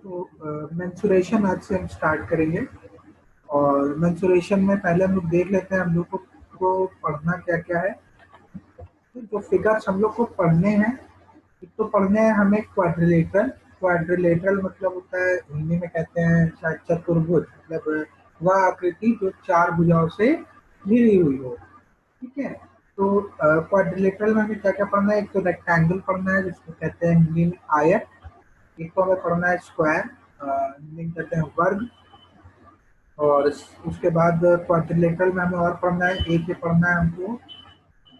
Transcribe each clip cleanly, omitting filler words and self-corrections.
तो मेंसुरेशन आज से हम स्टार्ट करेंगे। और मेंसुरेशन में पहले हम लोग देख लेते हैं हम लोग को पढ़ना क्या क्या है। जो फिगर्स हम लोग को पढ़ने हैं, एक तो पढ़ने हैं हमें क्वाड्रिलेटरल। क्वाड्रिलेटरल मतलब होता है, हिंदी में कहते हैं शायद चतुर्भुज, मतलब वह आकृति जो चार भुजाओं से घिरी हुई हो। ठीक है, तो क्वाड्रिलेटरल में हमें क्या क्या पढ़ना है। एक तो रेक्टेंगल पढ़ना है जिसको कहते हैं हिंदी में आयत। एक तो हमें पढ़ना है स्क्वायर, हिंदी में कहते हैं वर्ग। और उसके बाद क्वाड्रिलेटरल में हमें और पढ़ना है, एक ये पढ़ना है हमको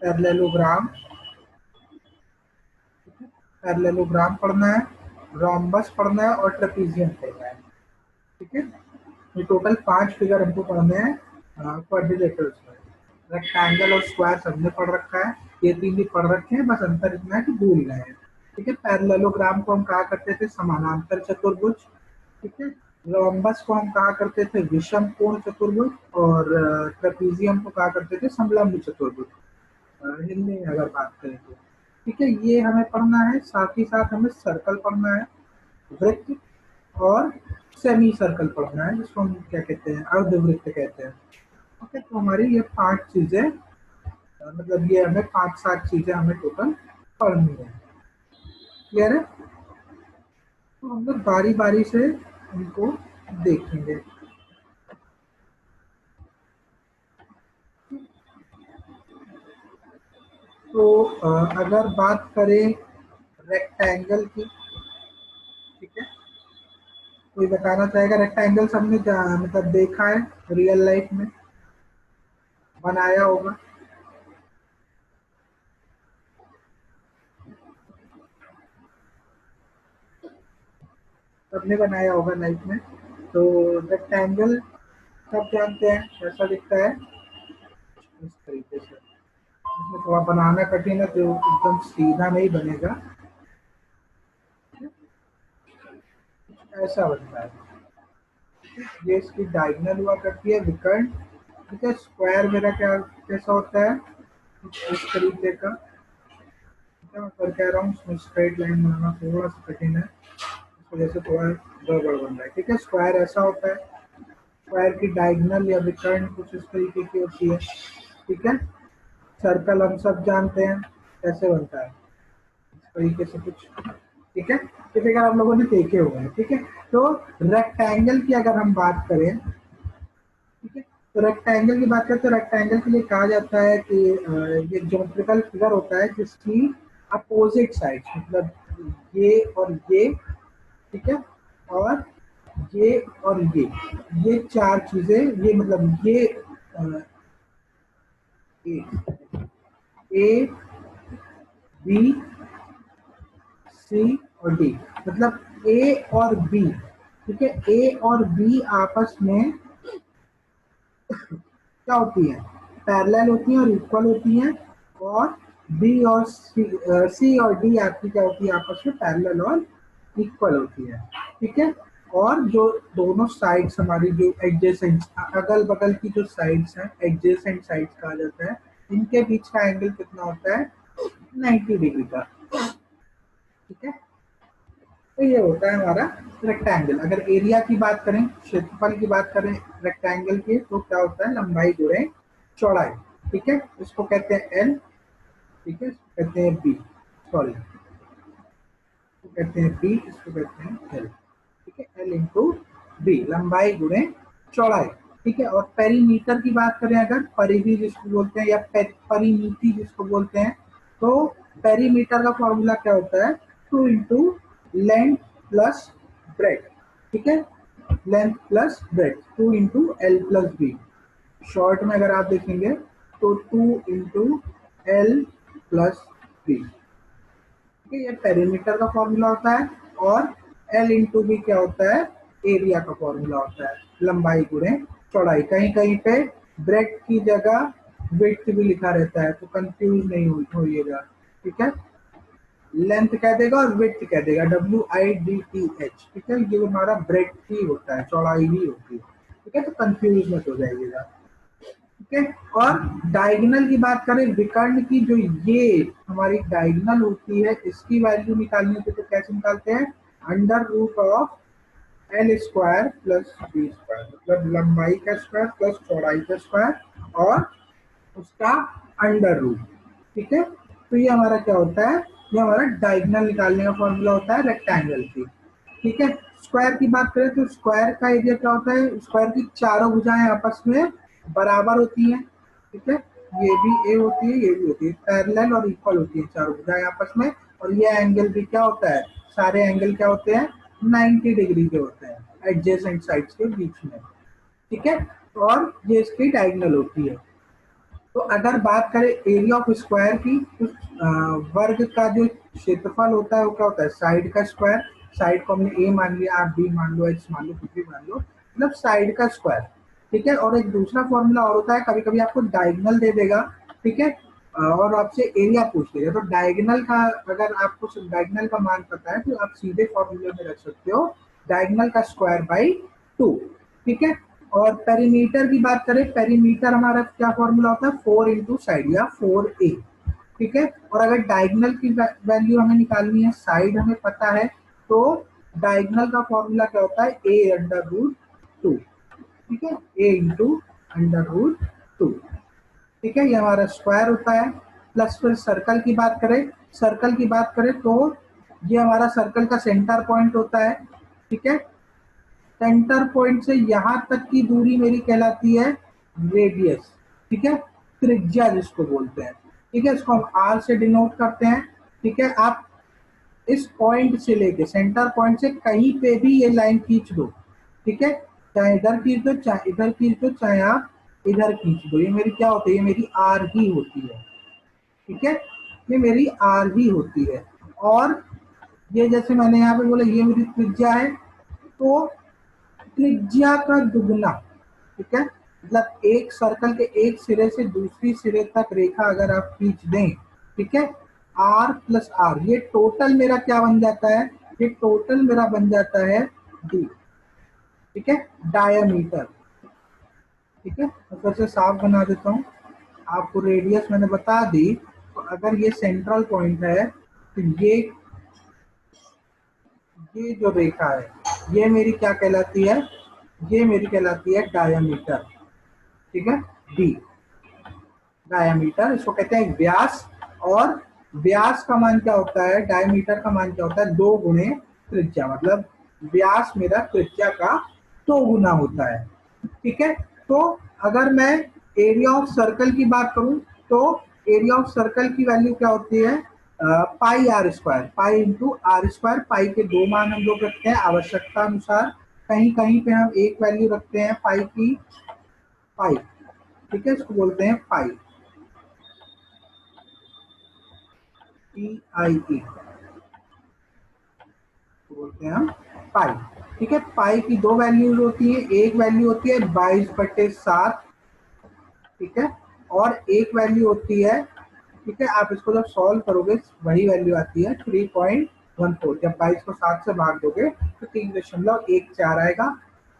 पैरेललोग्राम। पैरेललोग्राम पढ़ना है, रोम्बस पढ़ना है और ट्रेपीजियम पढ़ना है। ठीक है, ये टोटल 5 फिगर हमको पढ़ने हैं क्वाड्रिलेटरल्स में। रेक्टेंगल और स्क्वायर सबने पढ़ रखा है, ये 3 भी पढ़ रखे हैं, बस अंतर इतना है कि भूल गए हैं। ठीक है, पैरेललोग्राम को हम कहा करते थे समानांतर चतुर्भुज। ठीक है, रोम्बस को हम कहा करते थे विषम कोण चतुर्भुज, और ट्रेपीजियम को कहा करते थे समलंब चतुर्भुज, हिंदी में अगर बात करें तो। ठीक है, ये हमें पढ़ना है। साथ ही साथ हमें सर्कल पढ़ना है, वृत्त और सेमी सर्कल पढ़ना है, जिसको हम क्या कहते हैं, अर्धवृत्त कहते हैं। ओके, तो हमारी ये 5 चीजें, मतलब ये हमें 5-7 चीजें हमें टोटल पढ़नी है। क्लियर है? तो हम लोग बारी बारी से इनको देखेंगे। तो अगर बात करें रेक्टेंगल की, ठीक है, कोई बताना चाहेगा? रेक्टेंगल सबने मतलब देखा है, रियल लाइफ में बनाया होगा। सबने बनाया होगा लाइफ में। तो रेक्टेंगल सब जानते हैं कैसा दिखता है, इस तरीके से। इसमें थोड़ा बनाना कठिन है, तो एकदम सीधा नहीं बनेगा, ऐसा बनता है। ये इसकी डायगोनल हुआ करती है, विकर्ण। ठीक है, स्क्वायर मेरा क्या कैसा होता है, इस तरीके का। मैं कर कह रहा हूँ, इसमें स्ट्रेट लाइन बनाना थोड़ा सा कठिन है, इस वजह से थोड़ा गड़बड़ बन रहा है। ठीक है, स्क्वायर ऐसा होता है। स्क्वायर की डायगोनल या विकर्ण कुछ इस तरीके की होती है। ठीक है, सर्कल हम सब जानते हैं कैसे बनता है, इस तरीके से कुछ। ठीक है, ये फिगर आप लोगों ने देखे हुए हैं। ठीक है, तो रेक्टेंगल की अगर हम बात करें, ठीक है, तो रेक्टेंगल की बात करें तो रेक्टेंगल के लिए कहा जाता है कि ये ज्योमेट्रिकल फिगर होता है जिसकी अपोजिट साइड, मतलब ये और ये, ठीक है, और ये और ये 4 चीजें, ये मतलब ये ए बी सी और डी, मतलब ए और बी। ठीक है, ए और बी आपस में क्या होती है, पैरेलल होती है और इक्वल होती है। और बी और सी और डी आपकी क्या होती है, आपस में पैरेलल और इक्वल होती है। ठीक है, और जो दोनों साइड्स हमारी जो एडजेसेंट, अगल बगल की जो साइड्स हैं, एडजेसेंट साइड्स कहा जाता है, इनके बीच का एंगल कितना होता है, 90 डिग्री का। ठीक है, तो ये होता है हमारा रेक्टेंगल। अगर एरिया की बात करें, क्षेत्रफल की बात करें रेक्टेंगल की, तो क्या होता है, लंबाई गुणे चौड़ाई। ठीक है, इसको कहते हैं एल। ठीक है, इसको कहते हैं बी, सॉरी, इसको कहते हैं बी, इसको कहते हैं एल। ठीक है, एल इंटू बी, लंबाई गुणे चौड़ाई। ठीक है, और पेरीमीटर की बात करें अगर, परिधि जिसको बोलते हैं या परिमिति जिसको बोलते हैं, तो पेरीमीटर का फॉर्मूला क्या होता है, 2 इंटू लेंथ प्लस ब्रेड। ठीक है, length plus breadth, 2 into L plus B. Short में अगर आप देखेंगे तो 2 इंटू एल प्लस बी। ठीक है, ये पेरीमीटर का फॉर्मूला होता है। और एल इंटू बी क्या होता है, एरिया का फॉर्मूला होता है, लंबाई गुणे चौड़ाई। कहीं कहीं पे ब्रेड की जगह विड्थ भी लिखा रहता है, तो कंफ्यूज नहीं होइएगा। ठीक है, लेंथ कह देगा और विड्थ कह देगा, WIDTH। ठीक है, ये हमारा ब्रेड ही होता है, चौड़ाई ही होती है। ठीक है, तो कंफ्यूज मत हो जाइएगा। ठीक है, और डायगोनल की बात करें, विकर्ण की, जो ये हमारी डायगोनल होती है, इसकी वैल्यू निकालनी होती है तो कैसे निकालते हैं, under root of L square plus B square, मतलब लंबाई का स्क्वायर प्लस चौड़ाई का स्क्वायर और उसका अंडर रूट। ठीक है, तो ये हमारा क्या होता है, ये हमारा डायगोनल निकालने का फॉर्मूला होता है रेक्टेंगल की। ठीक है, स्क्वायर की बात करें तो स्क्वायर का एरिया क्या होता है, स्क्वायर की चारों भुजाएं आपस में बराबर होती हैं। ठीक है, ये भी ए होती है, ये भी होती है, पैरेलल और इक्वल होती है चारों भुजाएं आपस में। और ये एंगल भी क्या होता है, सारे एंगल क्या होते हैं, 90 डिग्री के होते हैं एडजेसेंट साइड्स के बीच में। ठीक है, और ये इसकी डायगोनल होती है। तो अगर बात करें एरिया ऑफ स्क्वायर की, तो वर्ग का जो क्षेत्रफल होता है वो क्या होता है, साइड का स्क्वायर। साइड को हमने ए मान लिया, आप बी मान लो, एक्स मान लो, कुछ भी मान लो, मतलब साइड का स्क्वायर। ठीक है, और एक दूसरा फॉर्मूला और होता है, कभी कभी आपको डायगोनल दे देगा। ठीक है, और आपसे एरिया पूछ लेगा, तो डायगोनल का, अगर आपको डायगोनल का मान पता है तो आप सीधे फॉर्मूले में रख सकते हो डायगोनल का स्क्वायर बाई 2। ठीक है, और पेरीमीटर की बात करें, पेरीमीटर हमारा क्या फॉर्मूला होता है, 4 इंटू साइड या 4a। ठीक है, और अगर डायगोनल की वैल्यू हमें निकालनी है, साइड हमें पता है, तो डायगोनल का फॉर्मूला क्या होता है, a अंडर रूट 2। ठीक है, a इंटू अंडर रूट 2। ठीक है, ये हमारा स्क्वायर होता है। प्लस फिर सर्कल की बात करें, सर्कल की बात करें तो ये हमारा सर्कल का सेंटर पॉइंट होता है। ठीक है, सेंटर पॉइंट से यहां तक की दूरी मेरी कहलाती है रेडियस। ठीक है, त्रिज्या जिसको बोलते हैं। ठीक है, इसको हम आर से डिनोट करते हैं। ठीक है, आप इस पॉइंट से लेके सेंटर पॉइंट से कहीं पे भी ये लाइन खींच दो। ठीक है, चाहे इधर खींच दो, चाहे इधर खींच दो, चाहे आप इधर खींच दो, ये मेरी क्या होती है, ये मेरी आर ही होती है। ठीक है, ये मेरी आर ही होती है। और ये जैसे मैंने यहाँ पे बोला, ये मेरी त्रिज्या है, तो त्रिज्या का दुगना। ठीक है, मतलब एक सर्कल के एक सिरे से दूसरी सिरे तक रेखा अगर आप खींच दें, ठीक है, आर प्लस आर, ये टोटल मेरा क्या बन जाता है, ये टोटल मेरा बन जाता है डी। ठीक है, डायामीटर। ठीक है, मैं फिर से साफ बना देता हूँ, आपको रेडियस मैंने बता दी। तो अगर ये सेंट्रल पॉइंट है, तो ये जो रेखा है ये मेरी क्या कहलाती है, ये मेरी कहलाती है डायामीटर। ठीक है, डी डायामीटर, इसको कहते हैं व्यास। और व्यास का मान क्या होता है, डायमीटर का मान क्या होता है, 2 गुणे त्रिज्या, मतलब व्यास मेरा त्रिज्या का 2 गुना होता है। ठीक है, तो अगर मैं एरिया ऑफ सर्कल की बात करूं, तो एरिया ऑफ सर्कल की वैल्यू क्या होती है, pi R square, pi into R square. Pi के 2 मान हम लोग रखते हैं आवश्यकता अनुसार, कहीं कहीं पे हम एक वैल्यू रखते हैं पाई की, पाई। ठीक है, इसको बोलते हैं पाई, PIE बोलते हैं हम पाई। ठीक है, पाई की 2 वैल्यूज होती है, एक वैल्यू होती है 22/7। ठीक है, और एक वैल्यू होती है, ठीक है, आप इसको जब सॉल्व करोगे वही वैल्यू आती है 3.14। जब 22 को 7 से भाग दोगे तो 3.14 आएगा।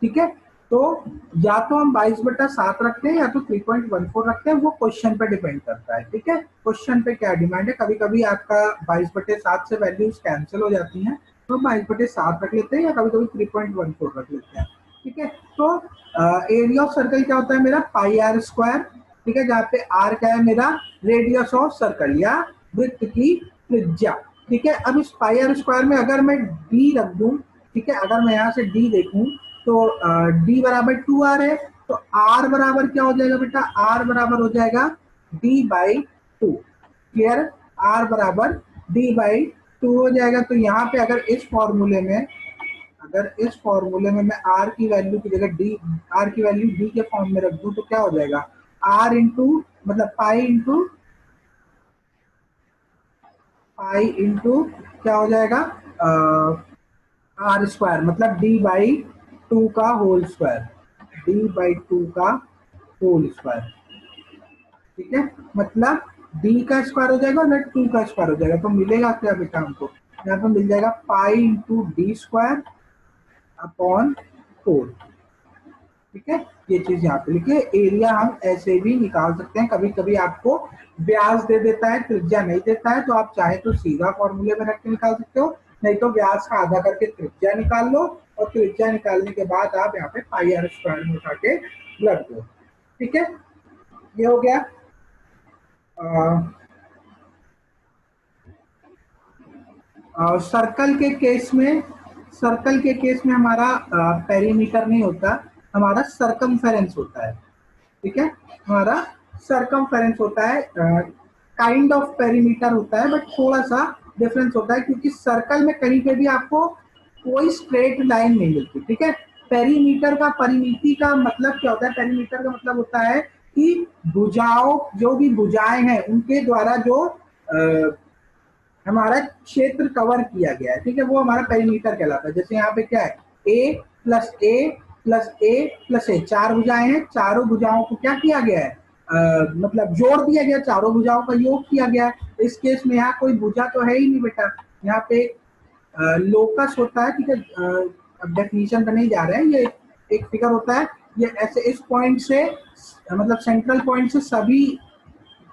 ठीक है, तो या तो हम 22/7 रखते हैं या तो 3.14 रखते हैं, वो क्वेश्चन पे डिपेंड करता है। ठीक है, क्वेश्चन पे क्या डिमांड है, कभी कभी आपका 22/7 से वैल्यूज कैंसिल हो जाती हैं, तो 22/7 रख लेते हैं, या कभी कभी 3.14 रख लेते हैं। ठीक है, तो एरिया ऑफ सर्कल क्या होता है मेरा, पाई आर स्क्वायर। ठीक है, जहाँ पे आर क्या है मेरा, रेडियस ऑफ सर्कल या वृत्त की त्रिज्या। ठीक है, अब इस पाई आर स्क्वायर में अगर मैं डी रख दूं, ठीक है, अगर मैं यहाँ से डी देखूं, तो डी बराबर 2r है, तो आर बराबर क्या हो जाएगा बेटा, आर बराबर हो जाएगा d/2। क्लियर, आर बराबर d/2 हो जाएगा। तो यहाँ पे अगर इस फॉर्मूले में, अगर इस फॉर्मूले में मैं आर की वैल्यू की जगह डी, आर की वैल्यू डी के फॉर्म में रख दूं, तो क्या हो जाएगा, आर इंटू, मतलब पाई इंटू, पाई इंटू क्या हो जाएगा, आर स्क्वायर, मतलब d/2 का होल स्क्वायर, d/2 का होल स्क्वायर। ठीक है, मतलब d का स्क्वायर हो जाएगा और 2 का स्क्वायर हो जाएगा, तो मिलेगा क्या बेटा हमको, यहाँ पे मिल जाएगा pi into D square upon 4। ठीक है, ये चीज यहाँ पे लिखिए। एरिया हम ऐसे भी निकाल सकते हैं, कभी कभी आपको व्यास दे देता है, त्रिज्या नहीं देता है, तो आप चाहे तो सीधा फॉर्मूले में रख के निकाल सकते हो, नहीं तो व्यास का आधा करके त्रिज्या निकाल लो और त्रिज्या निकालने के बाद आप यहाँ पे पाई आर स्क्वायर में उठा के रख दो। ठीक है, ये हो गया। सर्कल के केस में हमारा पेरीमीटर नहीं होता, हमारा सरकमफेरेंस होता है। ठीक है, हमारा सरकमफेरेंस होता है, काइंड ऑफ पेरीमीटर होता है, बट थोड़ा सा डिफरेंस होता है, क्योंकि सर्कल में कहीं पे भी आपको कोई स्ट्रेट लाइन नहीं मिलती। ठीक है, पेरीमीटर का, परिमिति का मतलब क्या होता है? पेरीमीटर का मतलब होता है कि भुजाओं, जो भी भुजाएं हैं उनके द्वारा जो हमारा क्षेत्र कवर किया गया है, ठीक है, वो हमारा पेरीमीटर कहलाता है। जैसे यहाँ पे क्या है, ए plus A plus A plus ए, चार भुजाएं हैं, चारों भुजाओं को क्या किया गया है, मतलब जोड़ दिया गया, चारों भुजाओं का योग किया गया है। इस केस में यहाँ कोई भुजा तो है ही नहीं बेटा, यहाँ पे लोकस होता है। ठीक है, अब डेफिनेशन पे नहीं जा रहे हैं, ये एक फिगर होता है, ये ऐसे इस पॉइंट से, मतलब सेंट्रल पॉइंट से सभी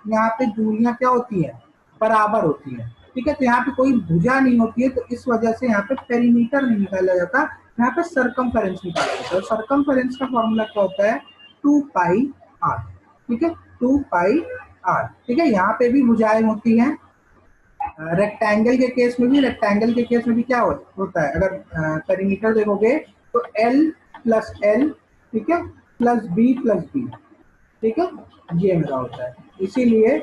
यहाँ पे दूरियां क्या होती है, बराबर होती है। ठीक है, तो यहाँ पे कोई भुजा नहीं होती है, तो इस वजह से यहाँ पे पेरीमीटर नहीं निकाला जाता, यहाँ पे सरकमफेरेंस निकाला जाता है। सरकमफेरेंस का फॉर्मूला क्या होता है, 2 पाई आर। ठीक है, 2 पाई आर। ठीक है, यहाँ पे भी भुजाएं होती हैं, रेक्टेंगल के केस में भी, रेक्टेंगल के केस में भी क्या होता है, अगर पेरीमीटर देखोगे तो एल प्लस एल, ठीक है, प्लस बी प्लस बी। ठीक है, ये मेरा होता है, इसीलिए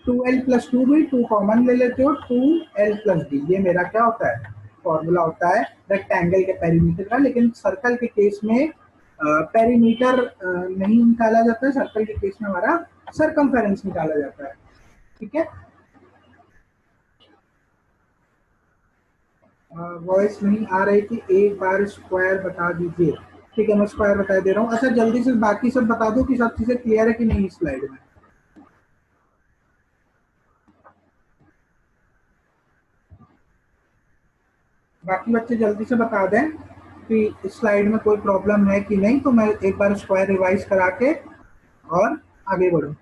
2l प्लस 2b, 2 कॉमन ले लेते हो, 2l प्लस b, ये मेरा क्या होता है, फॉर्मूला होता है रेक्टेंगल के पेरीमीटर का। लेकिन सर्कल के केस में पेरीमीटर नहीं निकाला जाता है, सर्कल के केस में हमारा सरकमफेरेंस निकाला जाता है। ठीक है, वॉइस नहीं आ रही थी, एक बार स्क्वायर बता दीजिए। ठीक है, मैं स्क्वायर बता दे रहा हूँ। अच्छा, जल्दी से बाकी सब बता दो कि सब चीजें क्लियर है कि नहीं स्लाइड में। बाकी बच्चे जल्दी से बता दें कि स्लाइड में कोई प्रॉब्लम है कि नहीं, तो मैं एक बार स्क्वायर रिवाइज करा के और आगे बढ़ूं।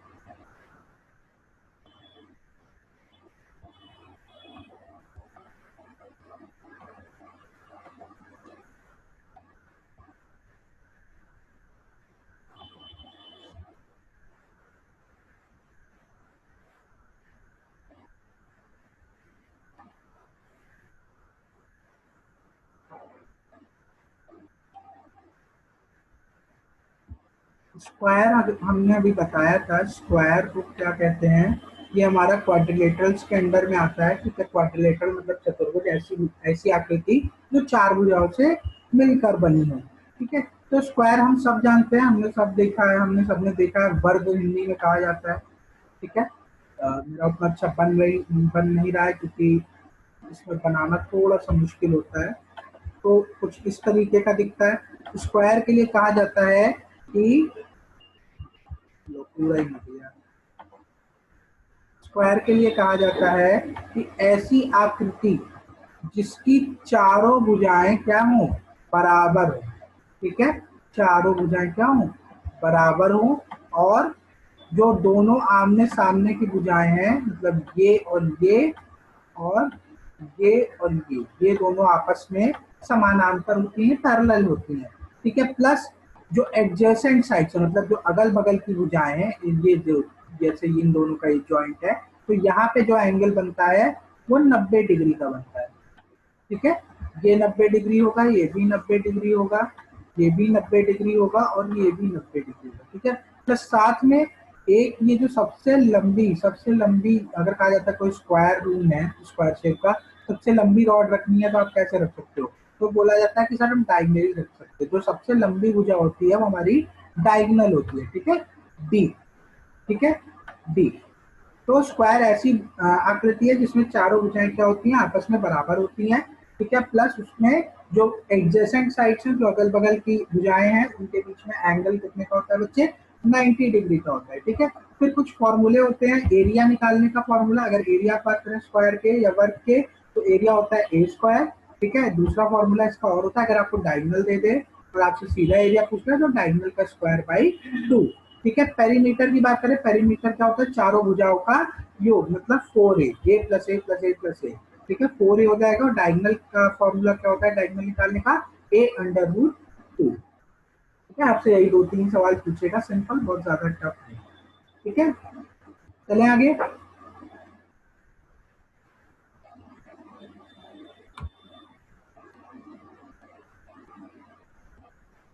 स्क्वायर हमने अभी बताया था, स्क्वायर को क्या कहते हैं, ये हमारा क्वाड्रिलेटरल्स के अंडर में आता है। ठीक है, क्वाड्रिलेटरल मतलब चतुर्भुज, ऐसी ऐसी आकृति जो चार भुजाओं से मिलकर बनी है। ठीक है, तो स्क्वायर हम सब जानते हैं, हमने सब देखा है, हमने सबने देखा है, वर्ग हिंदी में कहा जाता है। ठीक है, मेरा उतना अच्छा बन नहीं रहा है, क्योंकि इसमें बनाना थोड़ा सा मुश्किल होता है। तो कुछ इस तरीके का दिखता है। स्क्वायर के लिए कहा जाता है कि पूरा ही मत दिया, स्क्वायर के लिए कहा जाता है कि ऐसी आकृति जिसकी चारों भुजाएं क्या हो, बराबर हो। ठीक है, चारों भुजाएं क्या हो, बराबर हो, और जो दोनों आमने सामने की भुजाएं हैं, मतलब ये और ये और ये और ये दोनों आपस में समानांतर होती हैं, पैरेलल होती हैं। ठीक है, प्लस जो एडजेसेंट साइड्स है, मतलब जो अगल बगल की भुजाएं हैं, ये जो जैसे इन दोनों का एक जॉइंट है, तो यहाँ पे जो एंगल बनता है वो 90 डिग्री का बनता है। ठीक है, ये 90 डिग्री होगा, ये भी 90 डिग्री होगा, ये भी 90 डिग्री होगा, और ये भी 90 डिग्री होगा। ठीक है, प्लस साथ में एक ये जो सबसे लंबी अगर कहा जाता है कोई स्क्वायर रूम है, स्क्वायर शेप का, सबसे लंबी रॉड रखनी है तो आप कैसे रख सकते हो, तो बोला जाता है कि सर हम डायगनली रख सकते हैं। जो सबसे लंबी भुजा होती है वो हमारी डायगनल होती है। ठीक है, डी। ठीक है, डी। तो स्क्वायर ऐसी आकृति है जिसमें चारों भुजाएं क्या होती हैं, आपस में बराबर होती हैं। ठीक है, प्लस उसमें जो एडजेसेंट साइड्स हैं, जो अगल बगल की भुजाएं हैं, उनके बीच में एंगल कितने का होता है बच्चे, 90 डिग्री का होता है। ठीक है, फिर कुछ फॉर्मूले होते हैं एरिया निकालने का फॉर्मूला। अगर एरिया बात करें स्क्वायर के या वर्ग के, तो एरिया होता है ए स्क्वायर। ठीक है, दूसरा फॉर्मूला इसका और होता है, अगर आपको डायगोनल दे दे और आपसे सीधा एरिया पूछ रहे हैं, तो डायगोनल का स्क्वायर बाई 2। ठीक है, पेरीमीटर की बात करें, पेरीमीटर क्या होता है, चारों भुजाओं का योग, मतलब 4a, a plus A plus A plus A. ठीक है, 4a हो जाएगा। और डायगोनल का फॉर्मूला क्या होता है डायगोनल निकालने का, a अंडर रूट 2। ठीक है, आपसे यही 2-3 सवाल पूछेगा, सिंपल, बहुत ज्यादा टफ नहीं। ठीक है, चले आगे।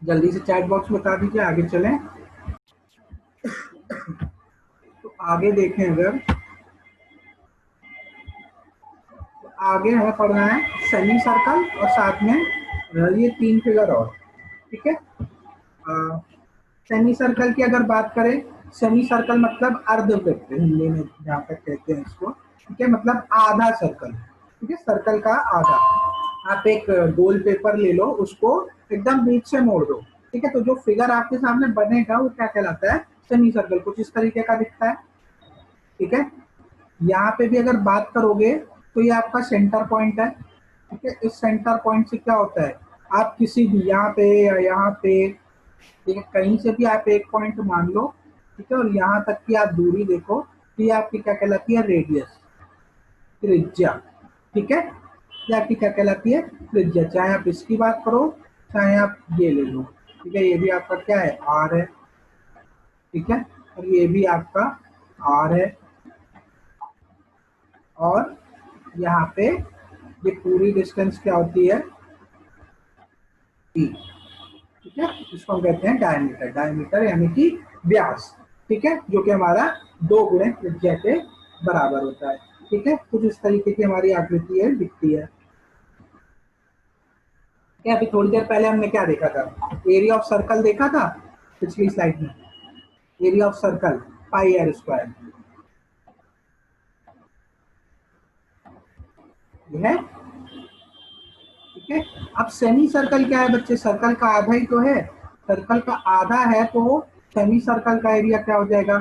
जल्दी से चैट बॉक्स में बता दीजिए, आगे चलें। तो आगे देखें, अगर तो आगे हमें पढ़ना है सेमी सर्कल और साथ में ये 3 फिगर और। ठीक है, सेमी सर्कल की अगर बात करें, सेमी सर्कल मतलब अर्धवृत्त हिंदी में जहाँ तक कहते हैं इसको। ठीक है, मतलब आधा सर्कल। ठीक है, सर्कल का आधा। आप एक गोल पेपर ले लो, उसको एकदम बीच से मोड़ दो। ठीक है, तो जो फिगर आपके सामने बनेगा वो क्या कहलाता है, सेमी सर्कल। कुछ इस तरीके का दिखता है। ठीक है, यहाँ पे भी अगर बात करोगे तो ये आपका सेंटर पॉइंट है। ठीक है, इस सेंटर पॉइंट से क्या होता है, आप किसी भी यहाँ पे या यहाँ पे, ठीक है, कहीं से भी आप एक पॉइंट मान लो। ठीक है, और यहाँ तक की आप दूरी देखो, तो ये आपकी क्या कहलाती है, रेडियस, त्रिज्या। ठीक है, ये आपकी क्या कहलाती है, त्रिज्या। चाहे आप इसकी बात करो, चाहे आप ये ले लो। ठीक है, ये भी आपका क्या है, आर है। ठीक है, और ये भी आपका आर है। और यहाँ पे ये पूरी डिस्टेंस क्या होती है, टी। ठीक है, इसको हम कहते हैं डायमीटर। डायमीटर यानी कि व्यास। ठीक है, जो कि हमारा 2 गुणे त्रिज्या के बराबर होता है। ठीक है, कुछ इस तरीके की हमारी आकृति है, दिखती है। क्या अभी थोड़ी देर पहले हमने क्या देखा था, एरिया ऑफ सर्कल देखा था पिछली स्लाइड में। Area of circle pi R square, ये है। ठीक है, अब सेमी सर्कल क्या है बच्चे, सर्कल का आधा ही तो है। सर्कल का आधा है तो सेमी सर्कल का एरिया क्या हो जाएगा,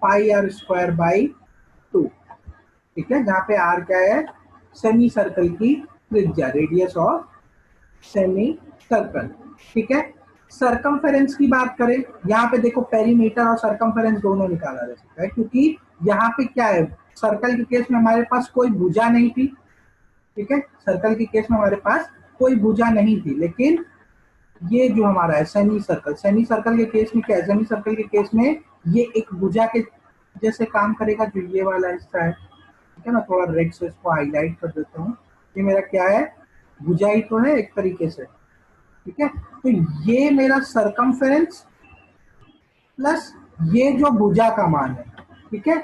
पाई आर स्क्वायर बाई 2। ठीक है, जहाँ पे आर क्या है, सेमी सर्कल की त्रिज्या, रेडियस ऑफ सेमी सर्कल। ठीक है, सरकमफेरेंस की बात करें, यहाँ पे देखो पेरीमीटर और सरकमफेरेंस दोनों निकाला जा सकता है, क्योंकि यहाँ पे क्या है, सर्कल के केस में हमारे पास कोई भुजा नहीं थी। ठीक है, सर्कल के केस में हमारे पास कोई भुजा नहीं थी, लेकिन ये जो हमारा है सेमी सर्कल, सेमी सर्कल के केस में क्या है, सेमी सर्कल के केस में ये एक भुजा के जैसे काम करेगा, जो ये वाला हिस्सा है। ठीक है, मैं थोड़ा रेड से इसको हाईलाइट कर देता हूँ। ये मेरा क्या है, भुजा ही तो है एक तरीके से। ठीक है, तो ये मेरा सरकमफेरेंस प्लस ये जो भुजा का मान है। ठीक है,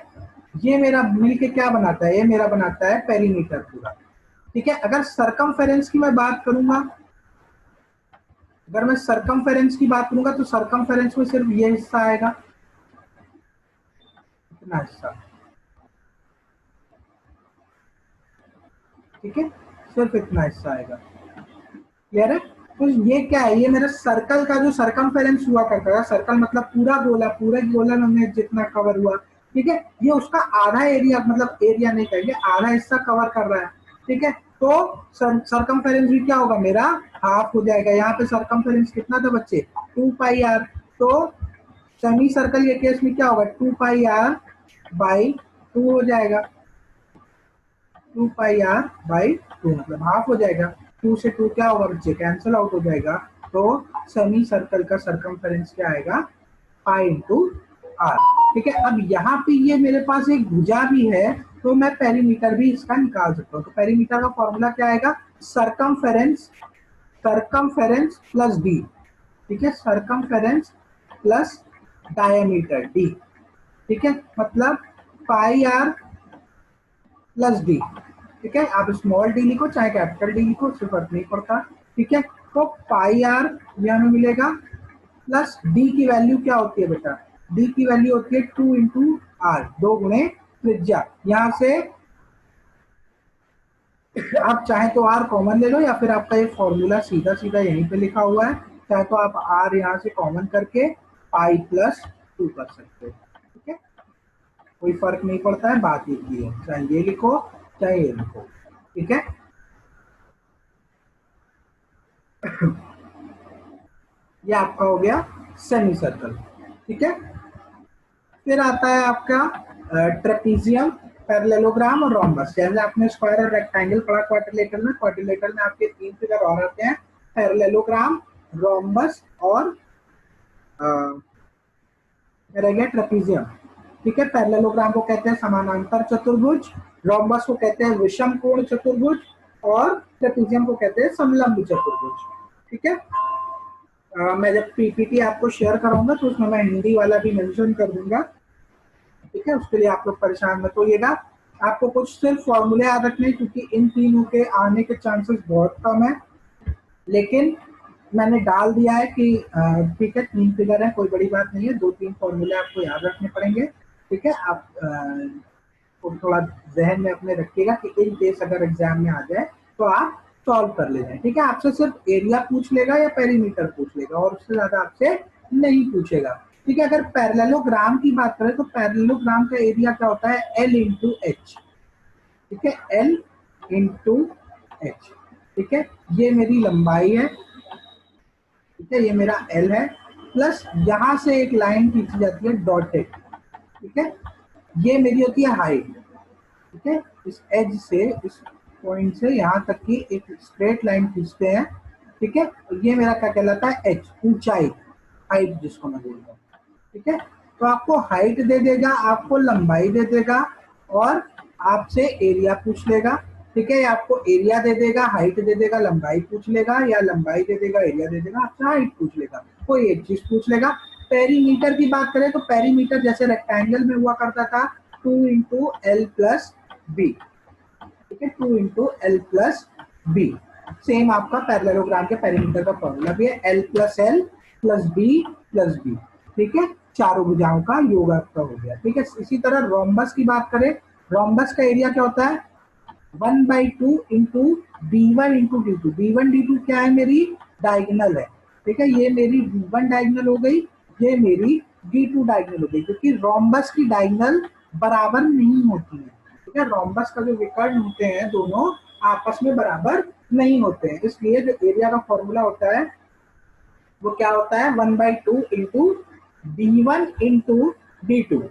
ये मेरा मिलके क्या बनाता है, ये मेरा बनाता है पेरीमीटर पूरा। ठीक है, अगर सरकमफेरेंस की मैं बात करूंगा, अगर मैं सरकमफेरेंस की बात करूंगा तो सरकमफेरेंस में सिर्फ ये हिस्सा आएगा, इतना हिस्सा। ठीक है, सिर्फ इतना हिस्सा आएगा। क्लियर है, तो ये क्या है, ये मेरा सर्कल का जो सरकमफेरेंस हुआ करता है, सर्कल मतलब पूरा गोला, पूरे गोला में जितना कवर हुआ। ठीक है, ये उसका आधा एरिया, मतलब एरिया नहीं कहेंगे, आधा हिस्सा कवर कर रहा है। ठीक है, तो सरकमफेरेंस भी क्या होगा, मेरा हाफ हो जाएगा। यहाँ पे सरकमफेरेंस कितना था बच्चे, 2 पाई आर। तो सेमी सर्कल के केस में क्या होगा, 2 पाई आर बाई 2 हो जाएगा। 2 पाई आर बाई 2 मतलब हाफ हो जाएगा। 2 से 2 क्या होगा बच्चे, कैंसिल आउट हो जाएगा। तो सेमी सर्कल का सरकमफेरेंस क्या आएगा, पाई इंटू आर। ठीक है, अब यहाँ पे ये मेरे पास एक भुजा भी है, तो मैं पेरीमीटर भी इसका निकाल सकता हूँ। तो पेरीमीटर का फॉर्मूला क्या आएगा, सरकमफेरेंस, सरकमफेरेंस प्लस डी। ठीक है, सरकमफेरेंस प्लस डायमीटर डी। ठीक है, मतलब पाई आर प्लस डी। ठीक है, आप स्मॉल डी लिखो चाहे कैपिटल डी लिखो, उससे फर्क नहीं पड़ता। ठीक है, तो पाई आर ये हमें मिलेगा, प्लस डी की वैल्यू क्या होती है बेटा, डी की वैल्यू होती है 2 इंटू आर, 2 गुणे त्रिज्या। यहां से आप चाहे तो आर कॉमन ले लो, या फिर आपका ये फॉर्मूला सीधा सीधा यहीं पे लिखा हुआ है, चाहे तो आप आर यहाँ से कॉमन करके पाई प्लस 2 कर सकते हो। ठीक है, कोई फर्क नहीं पड़ता है, बात एक ही है, चाहे ये लिखो चाहे ये लिखो। ठीक है, ये आपका हो गया सेमी सर्कल। ठीक है, फिर आता है आपका ट्रेपीजियम, पैरेललोग्राम और रोम्बस। जैसे आपने स्क्वायर और रेक्टेंगल पढ़ा क्वाड्रिलेटरल में, क्वाड्रिलेटरल में आपके 3 फिगर और आते हैं, पैरेललोग्राम, रोम्बस और रह गया ट्रेपीजियम। ठीक है, पैरेललोग्राम को कहते हैं समानांतर चतुर्भुज, रोम्बस को कहते हैं विषम कोण चतुर्भुज और ट्रेपीजियम को कहते हैं समलंब चतुर्भुज। ठीक है, मैं जब पीपीटी आपको शेयर कराऊंगा तो उसमें मैं हिंदी वाला भी मेंशन कर दूंगा। ठीक है, उसके लिए आप लोग परेशान मत होइएगा। आपको कुछ सिर्फ फॉर्मूले याद रखने, क्योंकि इन तीनों के आने के चांसेस बहुत कम है, लेकिन मैंने डाल दिया है कि ठीक है 3 फिगर है, कोई बड़ी बात नहीं है, 2-3 फॉर्मूले आपको याद रखने पड़ेंगे। ठीक है, आप को थोड़ा जहन में अपने रखिएगा कि इन केस अगर एग्जाम में आ जाए तो आप सॉल्व कर ले जाए। ठीक है, आपसे सिर्फ एरिया पूछ लेगा या पेरीमीटर पूछ लेगा, और उससे ज्यादा आपसे नहीं पूछेगा। ठीक है, अगर पैरेललोग्राम की बात करें तो पैरेललोग्राम का एरिया क्या होता है, L इंटू एच। ठीक है, L इंटू एच। ठीक है, ये मेरी लंबाई है। ठीक है, ये मेरा L है, प्लस यहां से एक लाइन खींची जाती है डॉटेड। ठीक है, ये मेरी होती है हाइट। ठीक है, इस एज से, इस पॉइंट से यहाँ तक की एक स्ट्रेट लाइन खींचते हैं। ठीक है, ये मेरा क्या कहलाता है, एच, ऊंचाई, हाइट जिसको मैं बोलता हूँ। ठीक है, तो आपको हाइट दे देगा, आपको लंबाई दे देगा और आपसे एरिया पूछ लेगा। ठीक है, आपको एरिया दे देगा, हाइट दे देगा, लंबाई पूछ लेगा, या लंबाई दे देगा, एरिया दे देगा, आपसे हाइट पूछ लेगा, कोई एक चीज पूछ लेगा। पेरीमीटर की बात करें तो पेरीमीटर जैसे रेक्टेंगल में हुआ करता था 2 इंटू एल प्लस बी। ठीक है, 2 into L plus B, same आपका पैरेललोग्राम के पेरीमीटर का फॉर्मूला भी है, L plus L plus B plus B. ठीक है, चारों भुजाओं का योग आपका हो गया। ठीक है, इसी तरह रोम्बस की बात करें, रोम्बस का एरिया क्या होता है, 1/2 into D1 into D2। D1 D2 क्या है, मेरी डायगोनल है। ठीक है, ये मेरी D1 डायगोनल हो गई, ये मेरी D2 डायगोनल हो गई, क्योंकि रोम्बस की डायगोनल बराबर नहीं होती है। ठीक है, रोम्बस का जो विकर्ण होते हैं दोनों आपस में बराबर नहीं होते हैं, इसलिए जो एरिया का फॉर्मूला होता है वो क्या होता है, 1/2 इंटू D1 इंटू D2।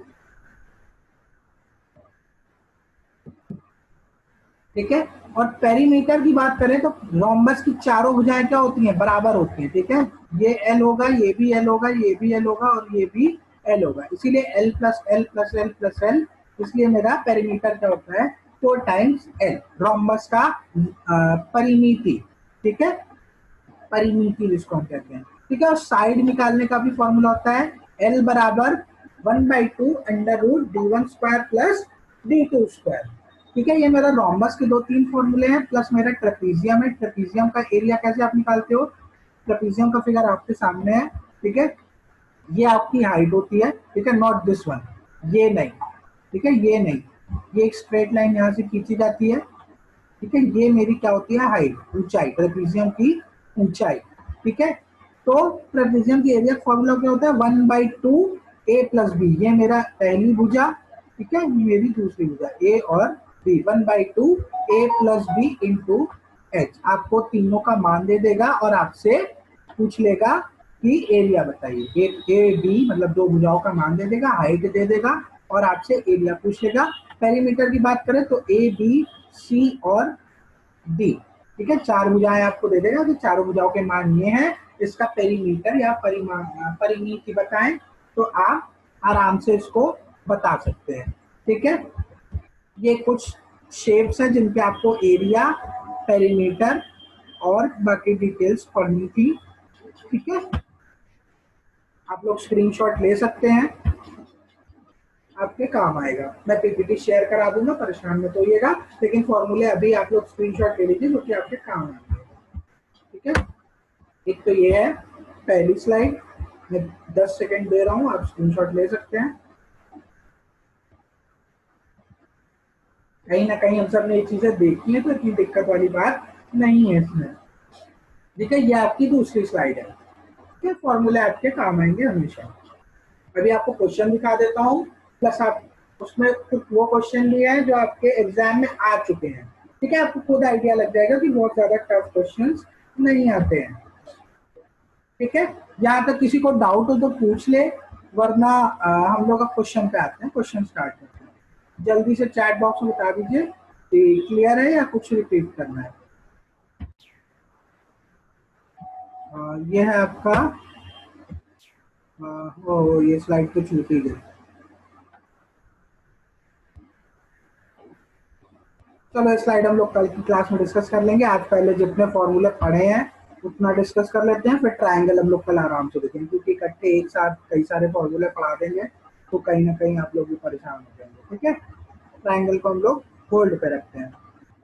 ठीक है, और पेरीमीटर की बात करें तो रोम्बस की चारों भुजाएं क्या होती हैं, बराबर होती हैं। ठीक है, ये एल होगा, ये भी एल होगा, ये भी एल होगा और ये भी एल होगा, इसीलिए L plus L plus L plus L, इसलिए मेरा पेरीमीटर क्या होता है, 4 टाइम्स एल, रोम्बस का परिमिति। ठीक है, परिमिति जिसको हम कहते हैं। ठीक है, और साइड निकालने का भी फॉर्मूला होता है, एल बराबर 1/2 under root D1 square plus D2 square. ठीक है, ये मेरा रोम्बस के 2-3 फॉर्मूले हैं, प्लस मेरा ट्रेपीजियम है। ट्रेपीजियम का एरिया कैसे आप निकालते हो, ट्रेपीजियम का फिगर आपके सामने है। ठीक है, ये आपकी हाइट होती है। ठीक है, नॉट दिस वन, ये नहीं। ठीक है, ये नहीं, ये एक स्ट्रेट लाइन यहाँ से खींची जाती है। ठीक है, ये मेरी क्या होती है, हाइट, ऊंचाई, ट्रेपीजियम की ऊंचाई। ठीक है, तो ट्रेपीजियम की एरिया फॉर्मूला क्या होता है, 1/2 ए प्लस बी, ये मेरा पहली भुजा। ठीक है, ये मेरी दूसरी भुजा, ए और बी, 1/2 ए प्लस बी इंटू एच। आपको तीनों का मान दे देगा और आपसे पूछ लेगा कि एरिया बताइए। ए बी मतलब दो भुजाओं का मान दे देगा, हाइट दे देगा और आपसे एरिया पूछ लेगा। पेरीमीटर की बात करें तो ए बी सी और डी। ठीक है, 4 भुजाएं आपको दे देगा कि चारों भुजाओं के मान ये हैं, इसका पेरीमीटर या परिमिति बताएं, तो आप आराम से इसको बता सकते हैं। ठीक है, ये कुछ शेप्स हैं जिनपे आपको एरिया, पेरीमीटर और बाकी डिटेल्स पढ़नी थी। ठीक है, आप लोग स्क्रीनशॉट ले सकते हैं, आपके काम आएगा। मैं पीपीटी शेयर करा दूंगा, परेशान मत होइएगा, लेकिन फॉर्मूले अभी आप लोग स्क्रीनशॉट ले लीजिए जो कि आपके काम आएंगे। ठीक है, एक तो ये है पहली स्लाइड, मैं 10 सेकंड दे रहा हूँ, आप स्क्रीनशॉट ले सकते हैं। कहीं ना कहीं हम सब ने ये चीजें देखी है, तो इतनी दिक्कत वाली बात नहीं है इसमें। ठीक है, ये आपकी दूसरी स्लाइड है। ठीक है, फॉर्मूले आपके काम आएंगे हमेशा। अभी आपको क्वेश्चन दिखा देता हूँ, प्लस आप उसमें कुछ वो क्वेश्चन भी है जो आपके एग्जाम में आ चुके हैं। ठीक है, आपको खुद आइडिया लग जाएगा कि बहुत ज्यादा टफ क्वेश्चंस नहीं आते हैं। ठीक है, यहाँ तक किसी को डाउट हो तो पूछ ले, वरना हम लोग अब क्वेश्चन पे आते हैं, क्वेश्चन स्टार्ट करते हैं। जल्दी से चैट बॉक्स में बता दीजिए कि क्लियर है या कुछ रिपीट करना है। ये है आपका ओ ये स्लाइड तो छूट ही गई। चलो ये स्लाइड हम लोग कल की क्लास में डिस्कस कर लेंगे। आज पहले जितने फॉर्मूले पढ़े हैं उतना डिस्कस कर लेते हैं, फिर ट्रायंगल हम लोग कल आराम से देखेंगे, क्योंकि इकट्ठे एक साथ कई सारे फॉर्मूले पढ़ा देंगे तो कहीं ना कहीं आप लोग भी परेशान हो जाएंगे। ठीक है, ट्रायंगल को हम लोग होल्ड पे रखते हैं।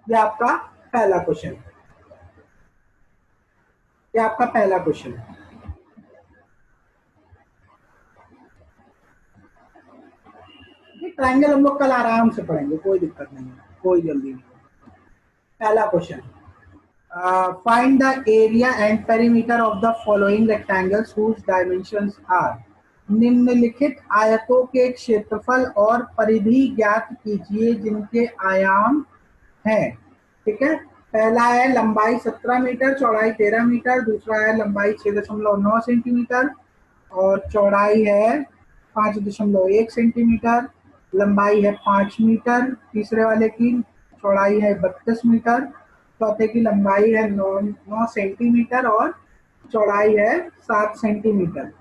ये आपका पहला क्वेश्चन, ये आपका पहला क्वेश्चन है। ट्रायंगल हम लोग कल आराम से पढ़ेंगे, कोई दिक्कत नहीं है, कोई जल्दी नहीं है। पहला question, find the area and perimeter of the following rectangles whose dimensions are. निम्नलिखित आयतों के क्षेत्रफल और परिधि ज्ञात कीजिए जिनके आयाम हैं। ठीक है, पहला है लंबाई 17 मीटर, चौड़ाई 13 मीटर। दूसरा है लंबाई 6.9 सेंटीमीटर और चौड़ाई है 5.1 सेंटीमीटर। लंबाई है 5 मीटर तीसरे वाले की, चौड़ाई है 32 मीटर। चौथे की लंबाई है 9 सेंटीमीटर और चौड़ाई है 7 सेंटीमीटर।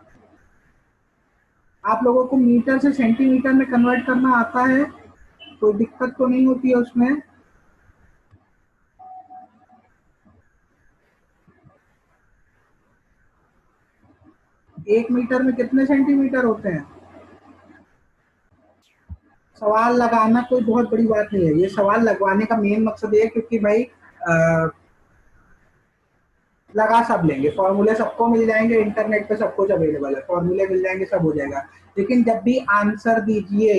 आप लोगों को मीटर से सेंटीमीटर में कन्वर्ट करना आता है? कोई दिक्कत तो नहीं होती है उसमें? 1 मीटर में कितने सेंटीमीटर होते हैं? सवाल लगाना कोई बहुत बड़ी बात नहीं है। ये सवाल लगवाने का मेन मकसद ये है क्योंकि भाई लगा सब लेंगे, फॉर्मूले सबको मिल जाएंगे, इंटरनेट पे सब कुछ अवेलेबल है, फॉर्मूले मिल जाएंगे, सब हो जाएगा। लेकिन जब भी आंसर दीजिए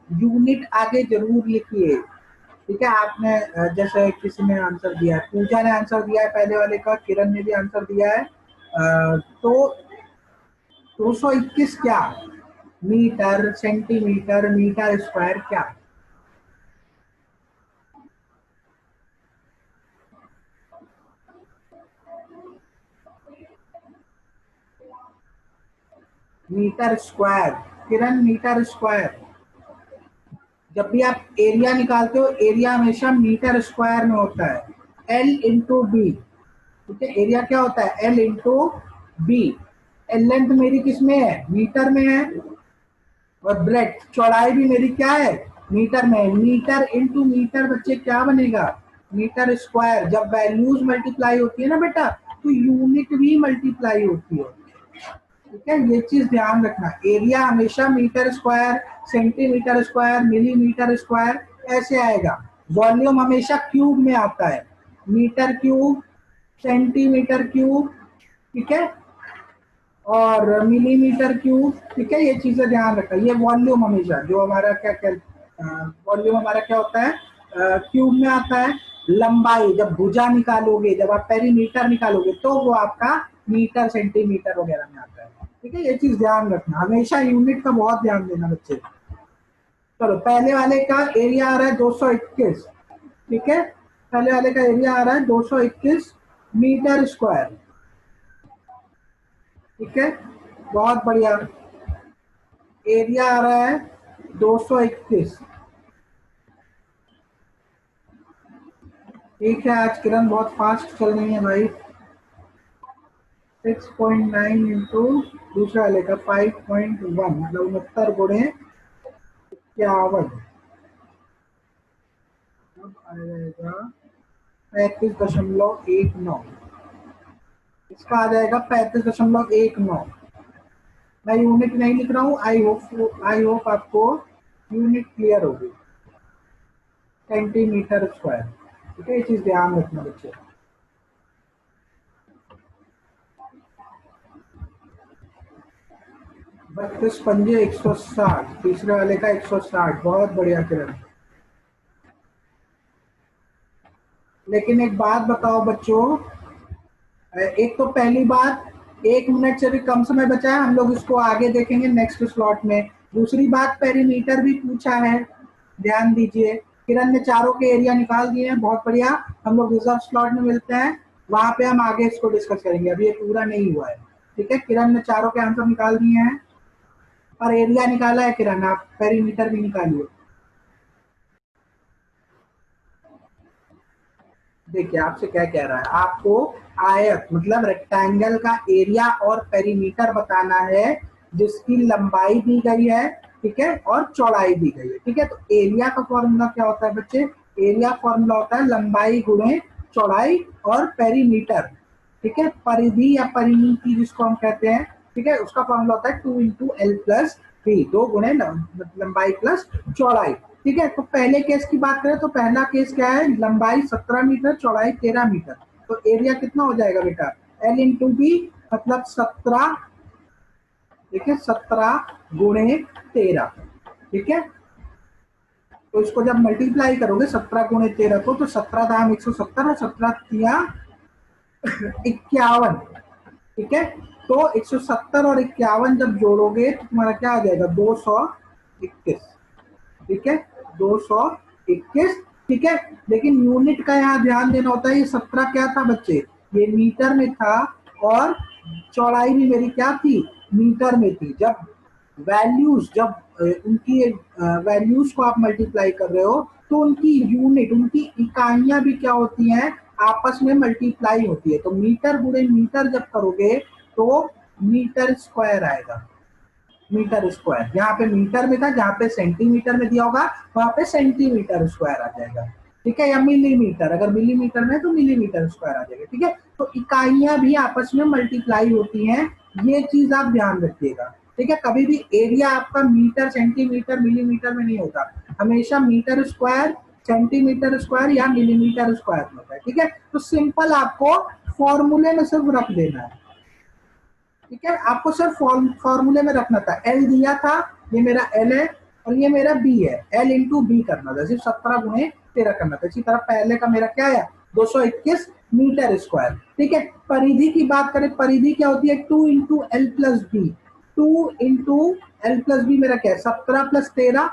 यूनिट आगे जरूर लिखिए। ठीक है, आपने जैसे किसी ने आंसर दिया है, पूजा ने आंसर दिया है पहले वाले का, किरण ने भी आंसर दिया है, तो 221 क्या, मीटर, सेंटीमीटर, मीटर स्क्वायर क्या? मीटर स्क्वायर, किरण मीटर स्क्वायर। जब भी आप एरिया निकालते हो, एरिया हमेशा मीटर स्क्वायर में होता है, एल इंटू बी। ठीक है, एरिया क्या होता है? L into B. लेंथ मेरी किस में है? मीटर में है। और ब्रेथ, चौड़ाई भी मेरी क्या है? मीटर में है। मीटर इंटू मीटर बच्चे क्या बनेगा? Metre square. जब वैल्यूज मल्टीप्लाई होती है ना बेटा, तो यूनिट भी मल्टीप्लाई होती है। ठीक है, ये चीज ध्यान रखना। एरिया हमेशा metre square, centimetre square, millimetre square ऐसे आएगा। वॉल्यूम हमेशा क्यूब में आता है, मीटर क्यूब, सेंटीमीटर क्यूब, ठीक है, और मिलीमीटर क्यूब। ठीक है, ये चीजें ध्यान रखना। ये वॉल्यूम हमेशा जो हमारा क्या वॉल्यूम हमारा क्या होता है? क्यूब में आता है। लंबाई जब भुजा निकालोगे, जब आप पेरीमीटर निकालोगे, तो वो आपका मीटर, सेंटीमीटर वगैरह में आता है। ठीक है, ये चीज ध्यान रखना, हमेशा यूनिट का बहुत ध्यान देना बच्चे। चलो, पहले वाले का एरिया आ रहा है 221। ठीक है, पहले वाले का एरिया आ रहा है 221 मीटर स्क्वायर। ठीक है, बहुत बढ़िया। एरिया आ रहा है 221। ठीक है, आज किरण बहुत फास्ट चल रही है भाई। 6.9 इंटू दूसरा वाले का 5.1, मतलब 69 गुणे 51। अब आ जाएगा 35.19। इसका आ जाएगा 35.19। मैं यूनिट नहीं लिख रहा हूँ, आई होप आपको यूनिट क्लियर होगी, सेंटीमीटर स्क्वायर। ठीक है, ये चीज ध्यान रखना बच्चे। 32 पंजे 160, तीसरे वाले का 160। बहुत बढ़िया किरण। लेकिन एक बात बताओ बच्चों, एक तो पहली बात, 1 मिनट से भी कम समय बचा है, हम लोग इसको आगे देखेंगे नेक्स्ट स्लॉट में। दूसरी बात, पेरीमीटर भी पूछा है, ध्यान दीजिए। किरण ने चारों के एरिया निकाल दिए हैं, बहुत बढ़िया। हम लोग रिजर्व स्लॉट में मिलते हैं, वहां पे हम आगे इसको डिस्कस करेंगे, अभी ये पूरा नहीं हुआ है। ठीक है, किरण ने चारों के आंसर निकाल दिए हैं और एरिया निकाला है किरण, आप पेरीमीटर भी निकालिए। देखिए आपसे क्या कह रहा है, आपको आयत मतलब रेक्टेंगल का एरिया और पेरीमीटर बताना है जिसकी लंबाई दी गई है, ठीक है, और चौड़ाई दी गई है, ठीक है। तो एरिया का फॉर्मूला क्या होता है बच्चे, एरिया फॉर्मूला होता है लंबाई गुणे चौड़ाई और पेरीमीटर, ठीक है, परिधि या परिमिति जिसको हम कहते हैं, ठीक है, उसका फॉर्मूला होता है 2 × L + B, 2 गुणे लंबाई प्लस चौड़ाई, ठीक है। तो पहले केस की बात करें तो पहला केस क्या है, लंबाई 17 मीटर चौड़ाई 13 मीटर, तो एरिया कितना हो जाएगा बेटा, L × B, मतलब 17, ठीक है, 17 × 13, ठीक है। तो इसको जब मल्टीप्लाई करोगे 17 × 13 को, तो 17 दाम 170 है, 17 × 51, ठीक है। तो 170 और 51 जब जोड़ोगे तो तुम्हारा क्या आ जाएगा, 221, ठीक है, 221, ठीक है। लेकिन यूनिट का यहाँ ध्यान देना होता है, ये 17 क्या था बच्चे, ये मीटर में था, और चौड़ाई भी मेरी क्या थी, मीटर में थी। जब वैल्यूज, जब उनकी वैल्यूज को आप मल्टीप्लाई कर रहे हो तो उनकी यूनिट, उनकी इकाइयां भी क्या होती हैं, आपस में मल्टीप्लाई होती है। तो मीटर गुणे मीटर जब करोगे तो मीटर स्क्वायर आएगा, मीटर स्क्वायर। यहाँ पे मीटर में था, जहाँ पे सेंटीमीटर में दिया होगा वहां पे सेंटीमीटर स्क्वायर आ जाएगा, ठीक है, या मिलीमीटर, अगर मिलीमीटर में तो मिलीमीटर स्क्वायर आ जाएगा, ठीक है। तो इकाइयां भी आपस में मल्टीप्लाई होती हैं, ये चीज आप ध्यान रखिएगा, ठीक है। कभी भी एरिया आपका मीटर सेंटीमीटर मिलीमीटर में नहीं होता, हमेशा मीटर स्क्वायर सेंटीमीटर स्क्वायर या मिलीमीटर स्क्वायर में होता है, ठीक है। तो सिंपल आपको फॉर्मूले में सिर्फ रख देना है, ठीक है, आपको सिर्फ फॉर्मूले में रखना था। एल दिया था, ये मेरा एल है और ये मेरा बी है, L × B करना था, सिर्फ 17 × 13 करना था। इसी तरह पहले का मेरा क्या है, 221 मीटर स्क्वायर, ठीक है। परिधि की बात करें, परिधि क्या होती है, 2 × L + B, 2 × L + B मेरा क्या है, 17 + 13,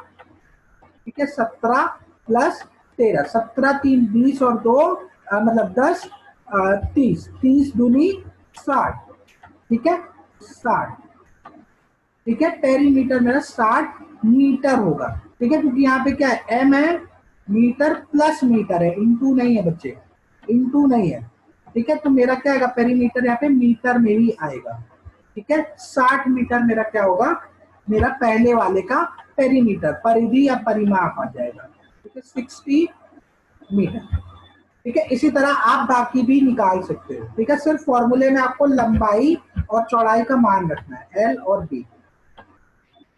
ठीक है, 17 + 13, 17 × 3 = 20 और 2 मतलब 10, 30, 30 × 2 = 60, ठीक है, 60, ठीक है। पेरीमीटर मेरा 60 मीटर होगा, ठीक है, क्योंकि यहाँ पे क्या है, एम है, मीटर प्लस मीटर है, इंटू नहीं है बच्चे, इंटू नहीं है, ठीक है। तो मेरा क्या आएगा, पेरीमीटर यहाँ पे मीटर में ही आएगा, ठीक है। 60 मीटर मेरा क्या होगा, मेरा पहले वाले का पेरीमीटर, परिधि या परिमाप आ जाएगा, ठीक है, 60 मीटर, ठीक है। इसी तरह आप बाकी भी निकाल सकते हो, ठीक है। सिर्फ फॉर्मूले में आपको लंबाई और चौड़ाई का मान रखना है, एल और बी,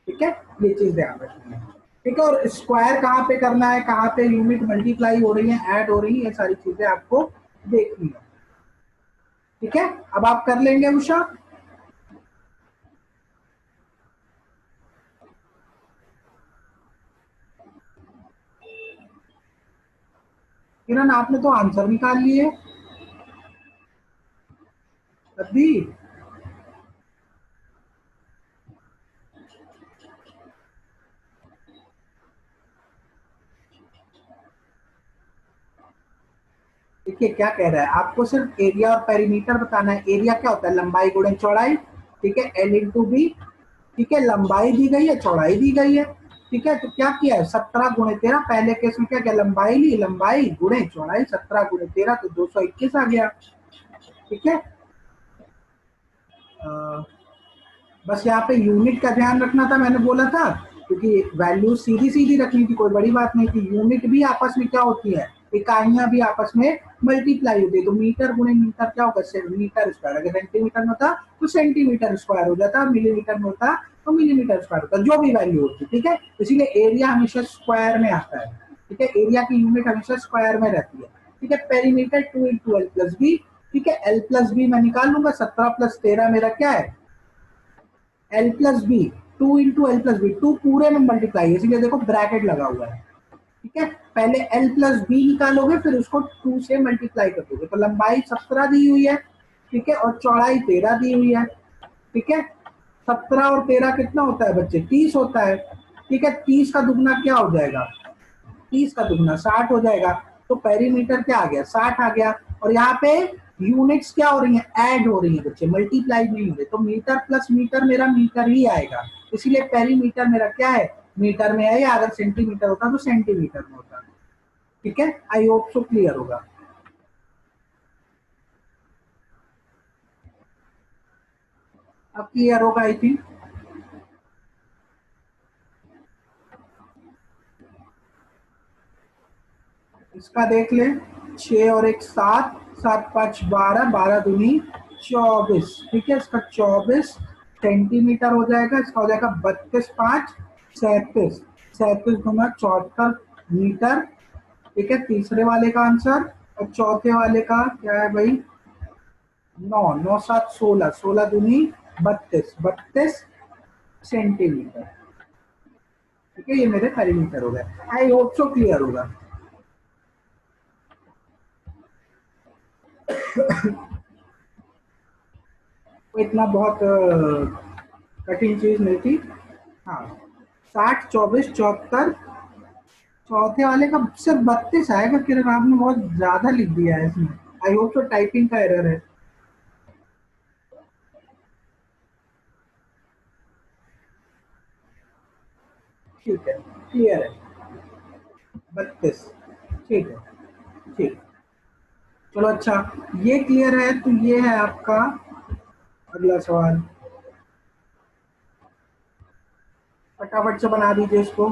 ठीक है, ये चीज ध्यान रखनी है, ठीक है। और स्क्वायर कहाँ पे करना है, कहाँ पे यूनिट मल्टीप्लाई हो रही है, ऐड हो रही है, ये सारी चीजें आपको देखनी है, ठीक है। अब आप कर लेंगे उषा, किरण आपने तो आंसर निकाल लिए अभी। देखिए क्या कह रहा है, आपको सिर्फ एरिया और पेरीमीटर बताना है। एरिया क्या होता है, लंबाई गुणे चौड़ाई, ठीक है, L × B, ठीक है, लंबाई दी गई है चौड़ाई दी गई है, ठीक है। तो क्या किया है, 17 × 13, पहले केस में क्या किया, लंबाई ली, लंबाई गुणे चौड़ाई, 17 × 13 तो 221 आ गया, ठीक है। बस यहाँ पे यूनिट का ध्यान रखना था, मैंने बोला था, क्योंकि वैल्यू सीधी सीधी रखनी थी, कोई बड़ी बात नहीं थी। यूनिट भी आपस में क्या होती है, इकाइयां भी आपस में मल्टीप्लाई होती है। तो मीटर गुणे मीटर क्या होगा, मीटर स्क्वायर, अगर सेंटीमीटर में होता तो सेंटीमीटर स्क्वायर हो जाता, मिलीमीटर में होता तो मिलीमीटर स्क्वायर होता, जो भी वैल्यू होती, ठीक है। इसीलिए एरिया हमेशा स्क्वायर में आता है, ठीक है, एरिया की यूनिट हमेशा स्क्वायर में रहती है, ठीक है। पेरीमीटर 2 × L + B, ठीक है, L + B मैं निकाल लूंगा, 17 + 13 मेरा क्या है, L + B, 2 × L + B, 2 पूरे में मल्टीप्लाई है, इसलिए देखो ब्रैकेट लगा हुआ है, ठीक है। पहले L + B निकालोगे, फिर उसको 2 से मल्टीप्लाई कर दोगे, तो लंबाई 17 दी हुई है, ठीक है, और चौड़ाई 13 दी हुई है, ठीक है। 17 और 13 कितना होता है बच्चे, 30 होता है, ठीक है। 30 का दुगना क्या हो जाएगा, 30 का दुगना 60 हो जाएगा, तो पेरीमीटर क्या आ गया, 60 आ गया। और यहाँ पे यूनिट्स क्या हो रही हैं, ऐड हो रही हैं बच्चे, मल्टीप्लाई नहीं हो रही, तो मीटर प्लस मीटर मेरा मीटर ही आएगा, इसीलिए पेरीमीटर मेरा क्या है, मीटर में है, या अगर सेंटीमीटर होता तो सेंटीमीटर में होता, ठीक है। आई होप सो क्लियर होगा। अब क्लियर होगा आई थिंक। इसका देख ले, 6 और 1 7, 7 5 12, 12 दूनी 24, ठीक है। इसका 24 सेंटीमीटर हो जाएगा। इसका हो जाएगा 32 5 37, 37 दूना 74 मीटर, ठीक है। तीसरे वाले का आंसर। और चौथे वाले का क्या है भाई, 9, 9 7 16, 16 दूनी 32, 32 सेंटीमीटर, ठीक है। ये मेरे पेरीमीटर हो गए। आई होप सो क्लियर होगा। तो इतना बहुत कठिन चीज नहीं थी। हाँ, 60 24 74, चौथे वाले का सिर्फ 32 आएगा। किरण आपने बहुत ज्यादा लिख दिया है इसमें। आई होप सो टाइपिंग का एरर है। ठीक है, क्लियर है, 32, ठीक है, ठीक। चलो अच्छा, ये क्लियर है। तो ये है आपका अगला सवाल। फटाफट से बना दीजिए इसको।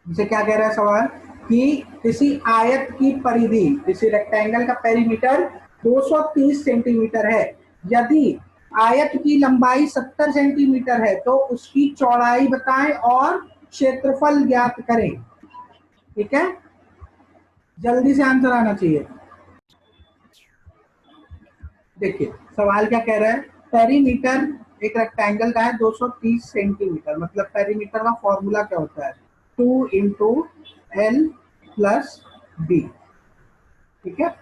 इसे क्या कह रहा है सवाल, कि किसी आयत की परिधि, किसी रेक्टेंगल का पेरीमीटर 230 सेंटीमीटर है। यदि आयत की लंबाई 70 सेंटीमीटर है तो उसकी चौड़ाई बताएं और क्षेत्रफल ज्ञात करें, ठीक है। जल्दी से आंसर आना चाहिए। देखिए सवाल क्या कह रहा है, पेरीमीटर एक रेक्टेंगल का है 230 सेंटीमीटर। मतलब पेरीमीटर का फॉर्मूला क्या होता है, 2 × L + B, ठीक है।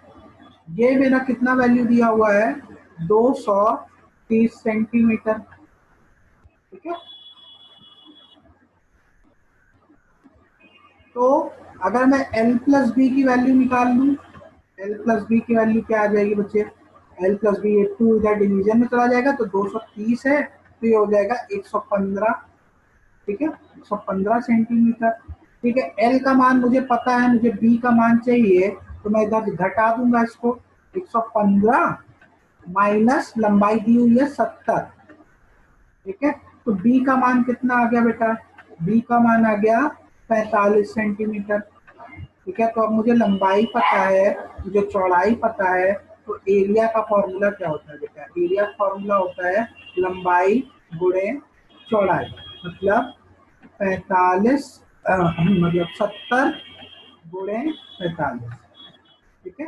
ये मेरा कितना वैल्यू दिया हुआ है, 230 सेंटीमीटर, ठीक है। तो अगर मैं L + B की वैल्यू निकाल लूं, L + B की वैल्यू क्या आ जाएगी बच्चे, L + B, 2 इधर डिवीजन में चला जाएगा तो 230 है, तो ये हो जाएगा 115, ठीक है, 115 सेंटीमीटर, ठीक है। L का मान मुझे पता है, मुझे B का मान चाहिए, तो मैं इधर घटा दूंगा इसको। 115 माइनस लंबाई दी हुई है 70, ठीक है। तो B का मान कितना आ गया बेटा, B का मान आ गया 45 सेंटीमीटर, ठीक है। तो अब मुझे लंबाई पता है, मुझे चौड़ाई पता है। तो एरिया का फॉर्मूला क्या होता है बेटा, एरिया फॉर्मूला होता है लंबाई गुणे चौड़ाई। मतलब 45, मतलब 70 गुणे 45, ठीक है।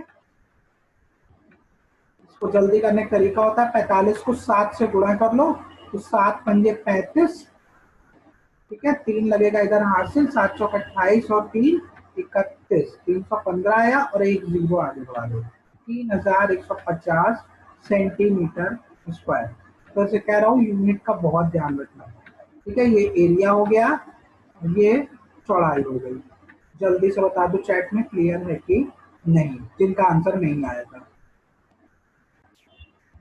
इसको जल्दी करने का तरीका होता है, 45 को 7 से गुणा कर लो, तो 7 पंजे 35, ठीक है। 3 लगेगा इधर हाथ से, 7 चौक 28 और 3 31, 315 आया और एक जीरो आगे बढ़ा दो, 3150 सेंटीमीटर स्क्वायर। तो इसे कह रहा हूँ यूनिट का बहुत ध्यान रखना, ठीक है। ये एरिया हो गया, ये चौड़ाई हो गई। जल्दी से बता दो चैट में क्लियर है कि नहीं, जिनका आंसर नहीं आया था।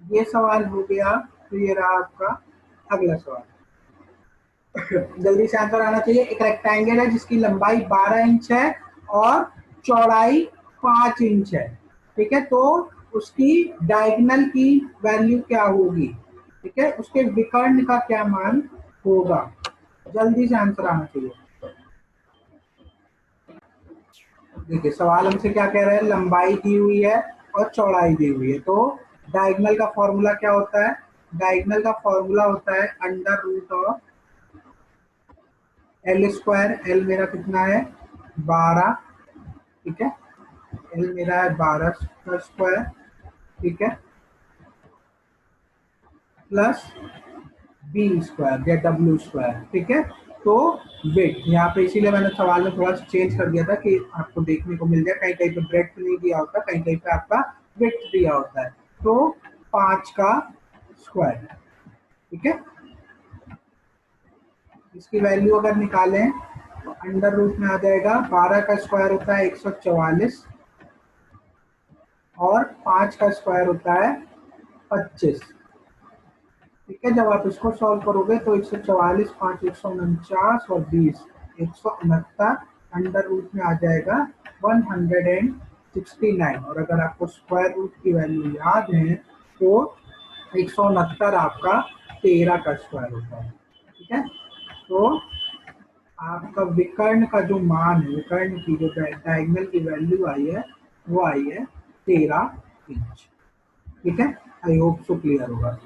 ये सवाल हो गया। तो ये रहा आपका अगला सवाल। जल्दी से आंसर आना चाहिए। एक रेक्टेंगल है जिसकी लंबाई 12 इंच है और चौड़ाई 5 इंच है, ठीक है। तो उसकी डायगोनल की वैल्यू क्या होगी, ठीक है, उसके विकर्ण का क्या मान होगा। जल्दी से आंसर आना चाहिए। देखिए सवाल हमसे क्या कह रहा है, लंबाई दी हुई है और चौड़ाई दी हुई है। तो डायगोनल का फॉर्मूला क्या होता है, डायगोनल का फॉर्मूला होता है √ऑफ L²। L मेरा कितना है, 12, ठीक है। L मेरा है 12 का स्क्वायर, ठीक है, प्लस B² या W², ठीक है। तो वेट यहाँ पे, इसीलिए मैंने सवाल में थोड़ा सा चेंज कर दिया था कि आपको देखने को मिल जाए, कहीं कहीं पे ब्रेथ नहीं दिया होता, कहीं कहीं पे आपका वेट दिया होता है। तो 5 का स्क्वायर, ठीक है। इसकी वैल्यू अगर निकालें तो अंडर रूट में आ जाएगा, 12 का स्क्वायर होता है 144 और 5 का स्क्वायर होता है 25, ठीक है। जब आप इसको सॉल्व करोगे तो 144, 5 149 और 20 169, अंडर रूट में आ जाएगा 169। और अगर आपको स्क्वायर रूट की वैल्यू याद है तो 169 आपका 13 का स्क्वायर होता है। ठीक है, तो आपका विकर्ण का जो मान है, विकर्ण की जो डायगोनल की वैल्यू आई है वो आई है 13 इंच। ठीक है, आई होप सो क्लियर होगा।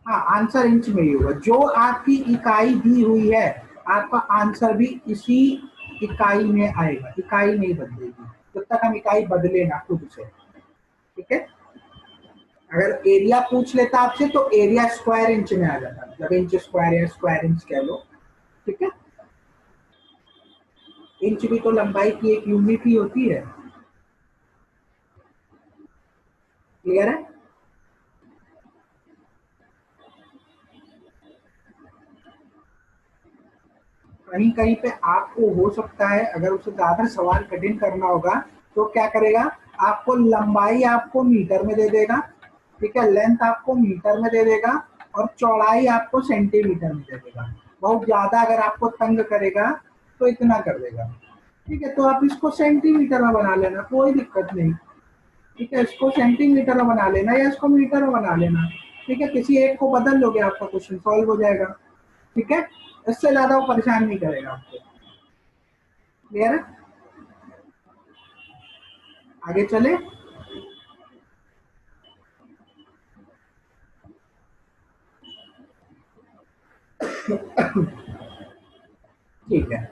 हाँ, आंसर इंच में ही होगा। जो आपकी इकाई दी हुई है आपका आंसर भी इसी इकाई में आएगा, इकाई नहीं बदलेगी जब तक हम इकाई बदले ना खुद से। ठीक है, अगर एरिया पूछ लेता आपसे तो एरिया स्क्वायर इंच में आ जाता, मतलब इंच स्क्वायर या स्क्वायर इंच कह लो। ठीक है, इंच भी तो लंबाई की एक यूनिट ही होती है। क्लियर है? कहीं कहीं पे आपको हो सकता है अगर उसे ज्यादा सवाल कठिन करना होगा तो क्या करेगा, आपको लंबाई आपको मीटर में दे देगा। ठीक है, लेंथ आपको मीटर में दे देगा और चौड़ाई आपको सेंटीमीटर में दे देगा। बहुत ज्यादा अगर आपको तंग करेगा तो इतना कर देगा। ठीक है, तो आप इसको सेंटीमीटर में बना लेना, कोई दिक्कत नहीं। ठीक है, इसको सेंटीमीटर में बना लेना या इसको मीटर में बना लेना। ठीक है, किसी एक को बदल लोगे आपका क्वेश्चन सॉल्व हो जाएगा। ठीक है, इससे ज्यादा वो परेशान नहीं करेगा आपको। क्लियर है? आगे चले। ठीक है,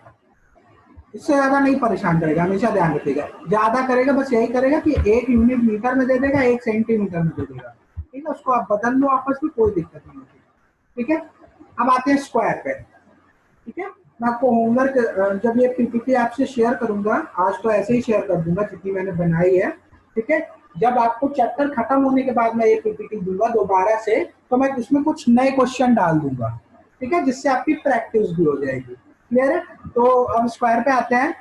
इससे ज्यादा नहीं परेशान करेगा, हमेशा ध्यान रखिएगा। ज्यादा करेगा बस यही करेगा कि एक यूनिट मीटर में दे देगा, एक सेंटीमीटर में दे देगा। ठीक है, उसको आप बदल लो आपस में, कोई दिक्कत नहीं होती। ठीक है, अब आते हैं स्क्वायर पे। ठीक है, मैं आपको होमवर्क जब ये पीपीटी आपसे शेयर करूंगा, आज तो ऐसे ही शेयर कर दूंगा जितनी मैंने बनाई है। ठीक है, जब आपको चैप्टर खत्म होने के बाद मैं ये पीपीटी दूंगा दोबारा से, तो मैं उसमें कुछ नए क्वेश्चन डाल दूंगा। ठीक है, जिससे आपकी प्रैक्टिस भी हो जाएगी। क्लियर है? तो अब स्क्वायर पे आते हैं।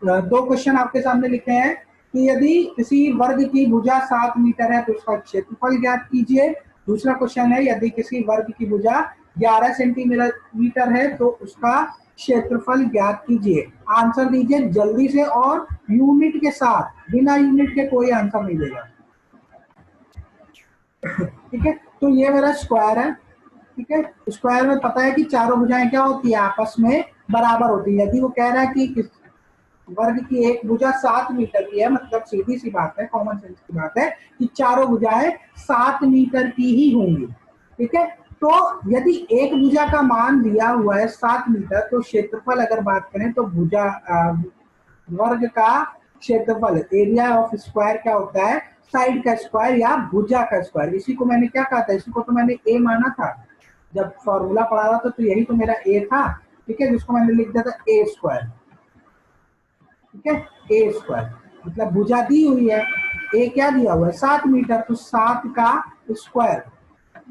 दो क्वेश्चन आपके सामने लिखे हैं कि यदि किसी वर्ग की भुजा 7 मीटर है तो उसका क्षेत्रफल ज्ञात कीजिए। दूसरा क्वेश्चन है यदि किसी वर्ग की भुजा 11 सेंटीमीटर है तो उसका क्षेत्रफल ज्ञात कीजिए। आंसर दीजिए जल्दी से और यूनिट के साथ, बिना यूनिट के कोई आंसर नहीं देगा। ठीक है, तो ये मेरा स्क्वायर है। ठीक है, स्क्वायर में पता है कि चारों भुजाएं क्या होती है, आपस में बराबर होती है। यदि वो कह रहा है कि किस वर्ग की एक भुजा 7 मीटर की है, मतलब सीधी सी बात है, कॉमन सेंस की बात है कि चारों भुजाएं 7 मीटर की ही होंगी। ठीक है, तो यदि एक भुजा का मान दिया हुआ है 7 मीटर, तो क्षेत्रफल अगर बात करें तो भुजा वर्ग का क्षेत्रफल, एरिया ऑफ स्क्वायर क्या होता है, साइड का स्क्वायर या भुजा का स्क्वायर। इसी को मैंने क्या कहा था, इसी को तो मैंने ए माना था जब फॉर्मूला पढ़ा रहा था, तो यही तो मेरा ए था। ठीक है, जिसको मैंने लिख दिया था ए स्क्वायर। ठीक है, ए स्क्वायर मतलब भुजा दी हुई है, ए क्या दिया हुआ है 7 मीटर, तो 7 का स्क्वायर।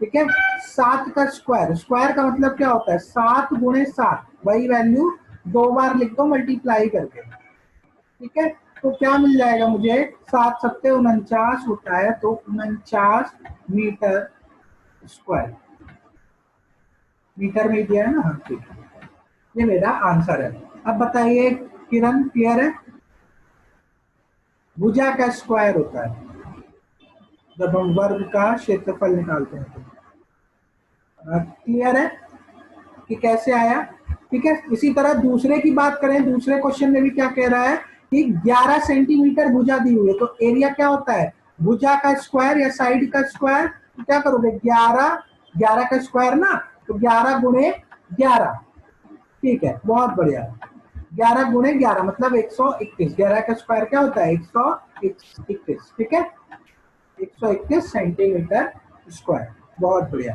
ठीक है, 7 का स्क्वायर, स्क्वायर का मतलब क्या होता है 7 गुणे 7, वही वैल्यू 2 बार लिख दो मल्टीप्लाई करके। ठीक है, तो क्या मिल जाएगा मुझे, 7 सत्ते 49 होता है, तो 49 मीटर स्क्वायर। मीटर में दिया है ना? हाँ, ठीक है, ये मेरा आंसर है। अब बताइए किरण, क्लियर है? भुजा का स्क्वायर होता है जब हम वर्ग का क्षेत्रफल निकालते हैं। तो क्लियर है कि कैसे आया? ठीक है, इसी तरह दूसरे की बात करें, दूसरे क्वेश्चन में भी क्या कह रहा है कि 11 सेंटीमीटर भुजा दी हुई है, तो एरिया क्या होता है, भुजा का स्क्वायर या साइड का स्क्वायर। तो क्या करोगे, 11, 11 का स्क्वायर ना, तो 11 गुणे 11। ठीक है, बहुत बढ़िया। 11 गुणे 11 मतलब 121। 11 का स्क्वायर क्या होता है, 121। ठीक है, 121 सेंटीमीटर स्क्वायर। बहुत बढ़िया।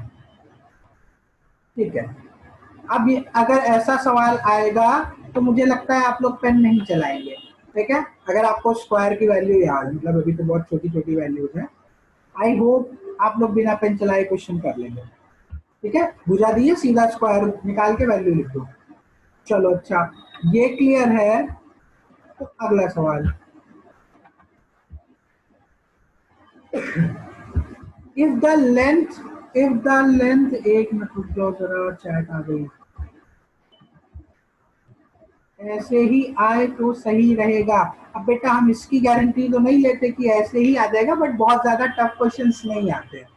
ठीक है, अब ये अगर ऐसा सवाल आएगा तो मुझे लगता है आप लोग पेन नहीं चलाएंगे। ठीक है, अगर आपको स्क्वायर की वैल्यू याद, मतलब अभी तो बहुत छोटी छोटी वैल्यूज है, आई होप आप लोग बिना पेन चलाए क्वेश्चन कर लेंगे। ठीक है, बुझा दिए, सीधा स्क्वायर निकाल के वैल्यू लिख दो। चलो अच्छा, ये क्लियर है। तो अगला सवाल, इफ द लेंथ एक मिनट रुक जाओ जरा, चैट आ गई। ऐसे ही आए तो सही रहेगा। अब बेटा हम इसकी गारंटी तो नहीं लेते कि ऐसे ही आ जाएगा, बट बहुत ज्यादा टफ क्वेश्चंस नहीं आते हैं।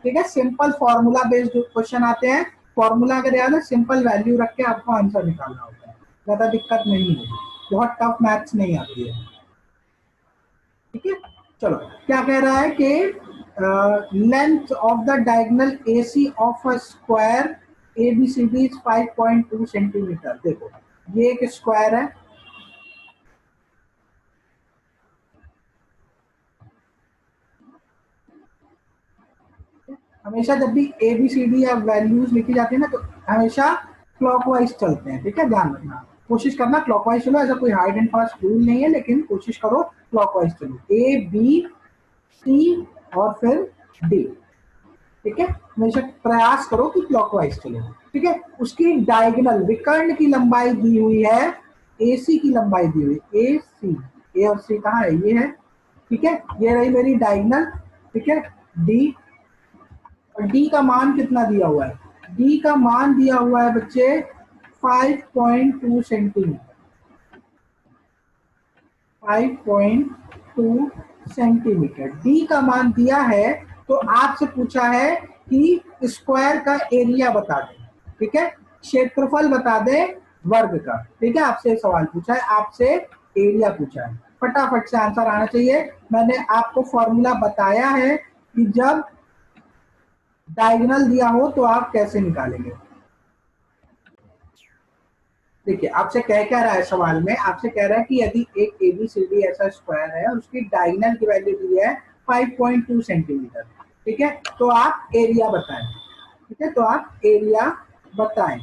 ठीक है, सिंपल फॉर्मूला बेस्ड क्वेश्चन आते हैं। फॉर्मूला अगर याद है, सिंपल वैल्यू रख के आपको आंसर निकालना होता है, ज्यादा दिक्कत नहीं होगी, बहुत टफ मैथ्स नहीं आती है। ठीक है, चलो क्या कह रहा है कि length of the diagonal A C of a square A B C D is 5.2 centimetre. देखो ये एक स्क्वायर है, हमेशा जब भी ए बी सी डी या वैल्यूज लिखी जाती है ना, तो हमेशा क्लॉकवाइज चलते हैं। ठीक है, ध्यान रखना, कोशिश करना क्लॉकवाइज चलो, ऐसा कोई हार्ड एंड फास्ट रूल नहीं है, लेकिन कोशिश करो क्लॉकवाइज चलो, ए बी सी और फिर डी। ठीक है, हमेशा प्रयास करो कि क्लॉकवाइज चलो। ठीक है, उसकी डायगोनल विकर्ण की लंबाई दी हुई है, ए सी की लंबाई दी हुई, ए सी, ए और सी कहाँ है, ये है। ठीक है, ये रही मेरी डायगोनल। ठीक है, डी, और डी का मान कितना दिया हुआ है, डी का मान दिया हुआ है बच्चे 5.2 सेंटीमीटर, 5.2 सेंटीमीटर डी का मान दिया है। तो आपसे पूछा है कि स्क्वायर का एरिया बता दें। ठीक है, क्षेत्रफल बता दें वर्ग का। ठीक है, आपसे सवाल पूछा है, आपसे एरिया पूछा है, फटाफट से आंसर आना चाहिए। मैंने आपको फॉर्मूला बताया है कि जब डायगोनल दिया हो तो आप कैसे निकालेंगे। देखिए आपसे कह क्या रहा है सवाल में, आपसे कह रहा है कि यदि एक एबीसीडी ऐसा स्क्वायर है और उसकी डायगोनल की वैल्यू दी है 5.2 सेंटीमीटर। ठीक है, तो आप एरिया बताएं। ठीक है, तो आप एरिया बताएं।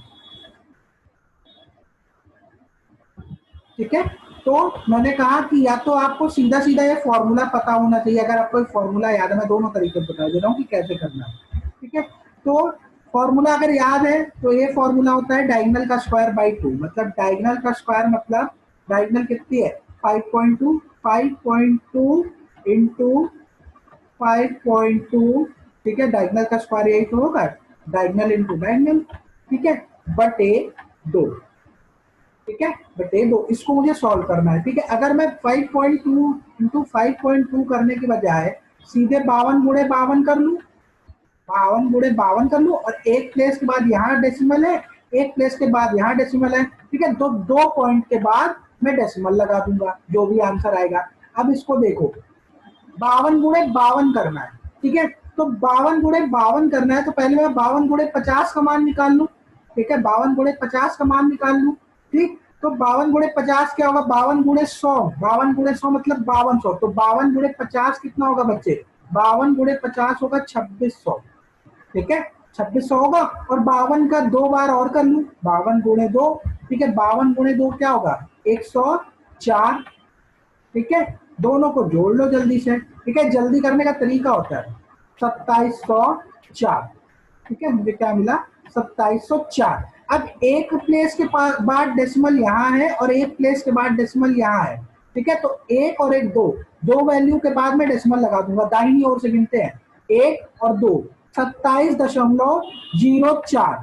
ठीक है, तो मैंने कहा कि या तो आपको सीधा सीधा ये फॉर्मूला पता होना चाहिए, अगर आपको फॉर्मूला याद है, मैं दोनों तरीके से बता दे रहा हूँ कि कैसे करना है। ठीक है, तो फॉर्मूला अगर याद है तो ये फॉर्मूला होता है डायगोनल का स्क्वायर बाई 2, मतलब डायगोनल का स्क्वायर मतलब डायगोनल कितनी है 5.2, 5.2 इंटू 5.2। ठीक है, डायगोनल का स्क्वायर यही तो होगा, डायगोनल इंटू डायगोनल। ठीक है, बटे 2। ठीक है, बटे 2, इसको मुझे सॉल्व करना है। ठीक है, अगर मैं 5.2 इंटू 5.2 करने के बजाय सीधे 52 गुणे 52 कर लूं, 52 गुणे 52 कर लूं, और एक प्लेस के बाद यहाँ डेसिमल है, एक प्लेस के बाद यहाँ डेसिमल है। ठीक है, तो 2 पॉइंट के बाद मैं डेसिमल लगा दूंगा, जो भी आंसर आएगा। अब इसको देखो, 52 गुणे 52 करना है। ठीक है, तो 52 गुणे 52 करना है, तो पहले मैं 52 गुणे 50 का मान निकाल लूं। ठीक है, 52 गुणे 50 का मान निकाल लूं। ठीक, तो 52 गुणे 50 क्या होगा, 52 गुणे 100, 52 गुणे 100 मतलब 5200, तो 52 गुणे 50 कितना होगा बच्चे, 52 गुणे 50 होगा 2600। ठीक है, 2600 होगा, और 52 का 2 बार और कर लूं, 52 गुणे 2। ठीक है, 52 गुणे 2 क्या होगा 104। ठीक है, दोनों को जोड़ लो जल्दी से। ठीक है, जल्दी करने का तरीका होता है 2704। ठीक है, मुझे क्या मिला 2704। अब एक प्लेस के बाद डेसिमल यहाँ है और एक प्लेस के बाद डेसिमल यहाँ है। ठीक है, तो एक और एक दो, दो वैल्यू के बाद में डेसिमल लगा दूंगा, दाहिनी ओर से गिनते हैं, 1 और 2, 27.04।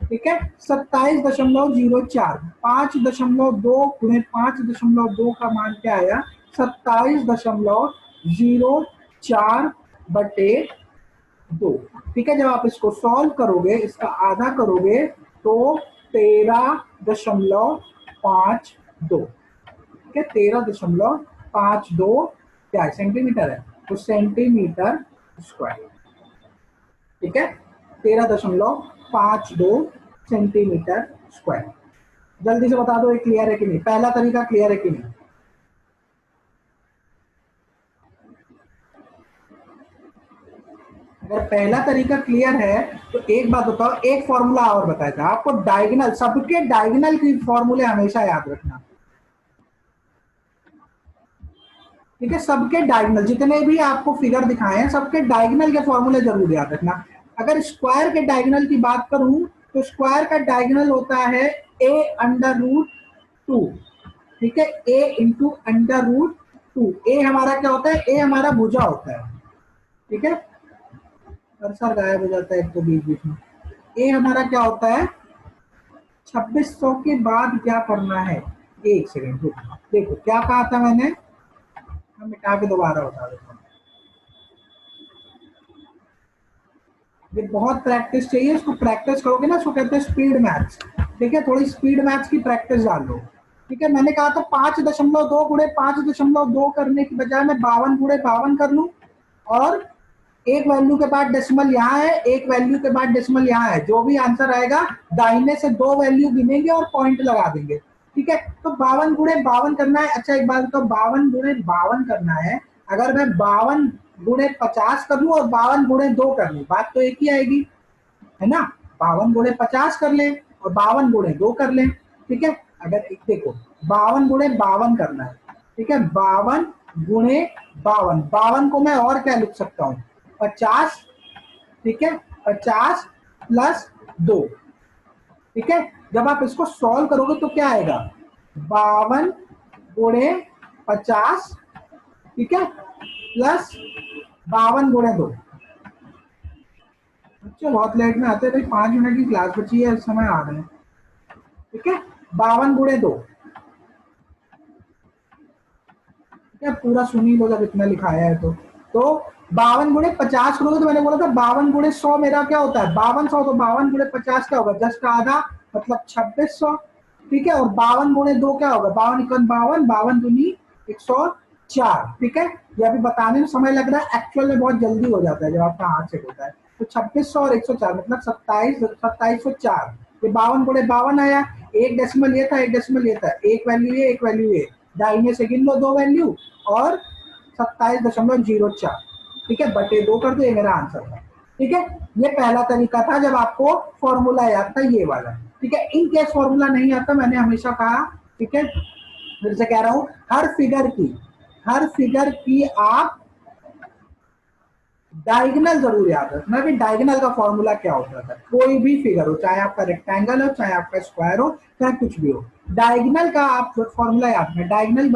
ठीक है, 27.04, 5.2 गुणे 5.2 का मान क्या आया 27.04 बटे 2। ठीक है, जब आप इसको सॉल्व करोगे, इसका आधा करोगे, तो 13.52। ठीक है, 13.52 क्या है सेंटीमीटर है, तो सेंटीमीटर स्क्वायर। ठीक है, 13.52 सेंटीमीटर स्क्वायर। जल्दी से बता दो ये क्लियर है कि नहीं, पहला तरीका क्लियर है कि नहीं। अगर पहला तरीका क्लियर है तो एक बात बताओ, एक फॉर्मूला और बताया था आपको, डायगोनल, सबके डायगोनल की फॉर्मूले हमेशा याद रखना। ठीक है, सबके डायगोनल जितने भी आपको फिगर दिखाए हैं, सबके डायगोनल के फॉर्मूले जरूर याद रखना। अगर स्क्वायर के डायगोनल की बात करूं तो स्क्वायर का डायगोनल होता है a√2। ठीक है, a इंटू √2। ए हमारा क्या होता है, ए हमारा भुजा होता है। ठीक है, कर्सर गायब हो जाता है एक तो बीच बीच में। ए हमारा क्या होता है, 2600 के बाद क्या करना है, एक सेकेंड देखो क्या कहा था मैंने, मैं मिटा के दोबारा बता देता हूँ। ये बहुत प्रैक्टिस चाहिए, इसको प्रैक्टिस करोगे ना, इसको कहते हैं स्पीड मैथ्स। ठीक है, थोड़ी स्पीड मैथ्स की प्रैक्टिस डाल लो। ठीक है, मैंने कहा था 5.2 गुणे 5.2 करने की बजाय मैं 52 गुणे 52 कर लूं, और एक वैल्यू के बाद डेसिमल यहाँ है, एक वैल्यू के बाद डेसिमल यहाँ है, जो भी आंसर आएगा दाहिने से दो वैल्यू गिनेंगे और पॉइंट लगा देंगे। ठीक है, तो 52 गुणे 52 करना है। अच्छा एक बात, तो 52 गुणे 52 करना है, अगर मैं 52 गुणे 50 कर लूं और 52 गुणे 2 कर लूं, बात तो एक ही आएगी, है ना। 52 गुणे 50 कर ले और 52 गुणे 2 कर ले। ठीक है, अगर देखो 52 गुणे 52 करना है, ठीक है, 52 गुणे 52, 52 को मैं और क्या लिख सकता हूँ, 50। ठीक है, 50 + 2। ठीक है, जब आप इसको सॉल्व करोगे तो क्या आएगा, 52 गुणे 50, ठीक है, प्लस 52 गुणे 2। बच्चे बहुत लेट में आते हैं भाई, 5 मिनट की क्लास बची है, इस समय आ रहे हैं। ठीक है, 52 गुणे 2। ठीक है, पूरा सुनी लो जब इतना लिखाया है तो 52 गुणे 50 करोगे, तो मैंने बोला था 52 गुणे 100 मेरा क्या होता है, 5200, तो 52 गुणे 50 क्या होगा, जस्ट आधा, मतलब 2600। ठीक है, और 52 गुणे 2 क्या होगा, 52 52 दूनी 104। ठीक है, ये अभी बताने में समय लग रहा है, एक्चुअल में बहुत जल्दी हो जाता है जब आपका हाथ से होता है। तो 2600 और 104 मतलब 2704। ये 52 गुणे 52 आया, एक डेसिमल ये था, एक डेसिमल ये था, एक वैल्यू ये, एक वैल्यू ये, दाहिने से गिन लो दो वैल्यू, और 27.04। ठीक है, बटे 2 कर दो, ये मेरा आंसर था। ठीक है, ये पहला तरीका था जब आपको फॉर्मूला याद था, ये वाला। ठीक है, इन केस फॉर्मूला नहीं आता, मैंने हमेशा कहा, ठीक है, फिर से कह रहा हूं, हर फिगर की आप डायगोनल जरूर याद रखना कि डायगोनल का फॉर्मूला क्या होता था। कोई भी फिगर हो, चाहे आपका रेक्टेंगल हो, चाहे आपका स्क्वायर हो, चाहे कुछ भी हो, डायगोनल का आप फॉर्मूला याद रखना। डायगोनल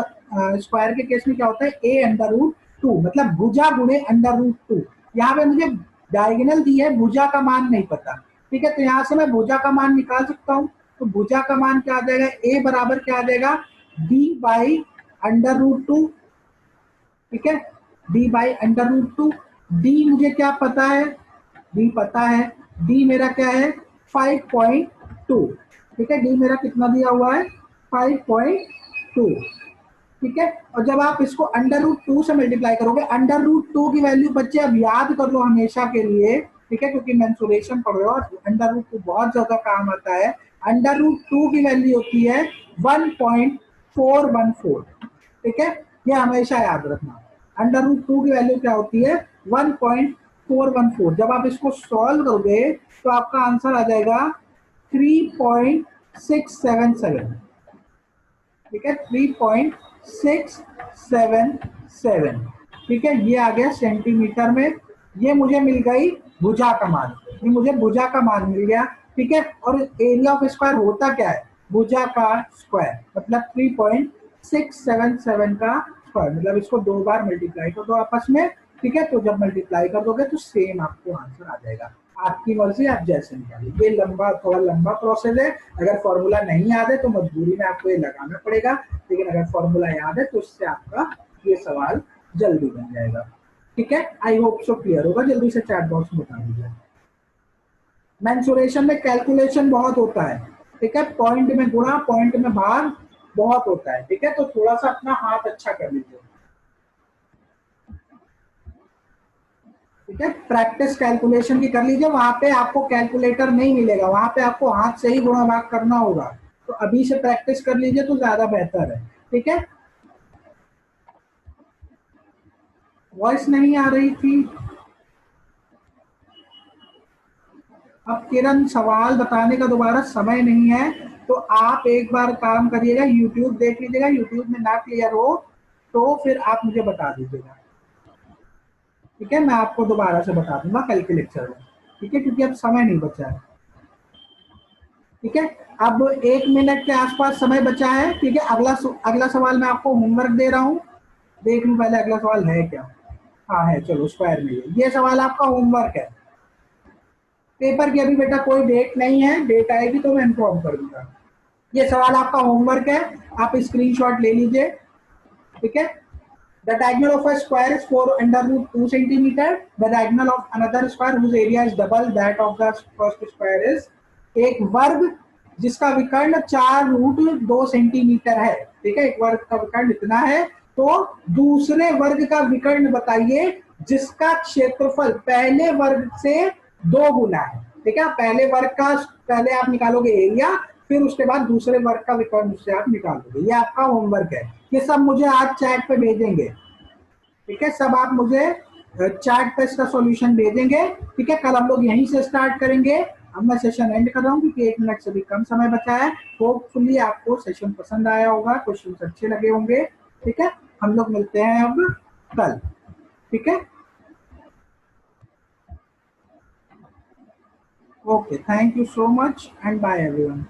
स्क्वायर के केस में क्या होता है, a√2, मतलब भुजा गुणे √2। यहाँ पे मुझे डायगोनल दी है, भुजा का मान नहीं पता। ठीक है, तो यहाँ से मैं भुजा का मान निकाल सकता हूँ। तो भुजा का मान क्या आ जाएगा, a बराबर क्या आ जाएगा, d/√2। ठीक है, d/√2। डी मुझे क्या पता है, डी पता है, डी मेरा क्या है, 5.2। ठीक है, डी मेरा कितना दिया हुआ है, 5.2। ठीक है, और जब आप इसको √2 से मल्टीप्लाई करोगे, √2 की वैल्यू बच्चे अब याद कर लो हमेशा के लिए। ठीक है, क्योंकि मेंसुरेशन पढ़ रहे हो और √2 बहुत ज्यादा काम आता है। √2 की वैल्यू होती है 1.414। ठीक है, ये हमेशा याद रखना, √2 की वैल्यू क्या होती है, 1.414। जब आप इसको सॉल्व करोगे तो आपका आंसर आ जाएगा 3.677। ठीक है, 3.677। ठीक है, ये आ गया सेंटीमीटर में। ये मुझे मिल गई भुजा का मान, ये मुझे भुजा का मान मिल गया। ठीक है, और एरिया ऑफ स्क्वायर होता क्या है, भुजा का स्क्वायर, मतलब 3.677 का स्क्वायर, मतलब इसको दो बार मल्टीप्लाई कर दो आपस में। ठीक है, तो जब मल्टीप्लाई कर दोगे तो सेम आपको आंसर आ जाएगा। आपकी मर्जी, आप जैसे निकालिए। ये लंबा, थोड़ा लंबा प्रोसेस है, अगर फॉर्मूला नहीं याद है तो मजबूरी में आपको ये लगाना पड़ेगा, लेकिन अगर फॉर्मूला याद है तो इससे आपका ये सवाल जल्दी बन जाएगा। ठीक है, आई होप सो क्लियर होगा। जल्दी से चैट बॉक्स में बता दीजिए। मेंसुरेशन में कैलकुलेशन बहुत होता है। ठीक है, पॉइंट में गुणा, पॉइंट में भाग बहुत होता है। ठीक है, तो थोड़ा सा अपना हाथ अच्छा कर लीजिए। ठीक है, प्रैक्टिस कैलकुलेशन की कर लीजिए। वहां पे आपको कैलकुलेटर नहीं मिलेगा, वहां पे आपको हाथ से ही गुणा भाग करना होगा। तो अभी से प्रैक्टिस कर लीजिए तो ज्यादा बेहतर है। ठीक है, वॉइस नहीं आ रही थी। अब किरण, सवाल बताने का दोबारा समय नहीं है, तो आप एक बार काम करिएगा, यूट्यूब देख लीजिएगा। यूट्यूब में ना क्लियर हो तो फिर आप मुझे बता दीजिएगा। ठीक है, मैं आपको दोबारा से बता दूंगा कल के लेक्चर में। ठीक है, क्योंकि अब समय नहीं बचा है। ठीक है, अब 1 मिनट के आसपास समय बचा है। ठीक है, अगला सवाल मैं आपको होमवर्क दे रहा हूँ। देख लूं पहले अगला सवाल है क्या। हाँ है, चलो स्क्वायर में ये सवाल आपका होमवर्क है। पेपर की अभी बेटा कोई डेट नहीं है, डेट आएगी तो मैं इन्फॉर्म कर दूंगा। ये सवाल आपका होमवर्क है, आप स्क्रीनशॉट ले लीजिए, ठीक है। The diagonal of a square is 4 under root 2 centimeter. The diagonal of another square whose area is double that of the first square is, एक वर्ग जिसका विकर्ण 4 रूट 2 सेंटीमीटर है, ठीक है, एक वर्ग का विकर्ण इतना है, तो दूसरे वर्ग का विकर्ण बताइए जिसका क्षेत्रफल पहले वर्ग से 2 गुना है, ठीक है। पहले वर्ग का पहले आप निकालोगे एरिया, फिर उसके बाद दूसरे वर्ग का विकर्ण उससे आप निकालोगे। ये आपका होमवर्क है, ये सब मुझे आज चैट पे भेजेंगे, ठीक है। सब आप मुझे चैट पे इसका सॉल्यूशन भेजेंगे, ठीक है। कल हम लोग यहीं से स्टार्ट करेंगे। अब मैं सेशन एंड कर रहा हूँ क्योंकि 1 मिनट से भी कम समय बचा है। होपफुली आपको सेशन पसंद आया होगा, क्वेश्चन अच्छे लगे होंगे, ठीक है। हम लोग मिलते हैं अब कल, ठीक है। Okay, thank you so much and bye everyone.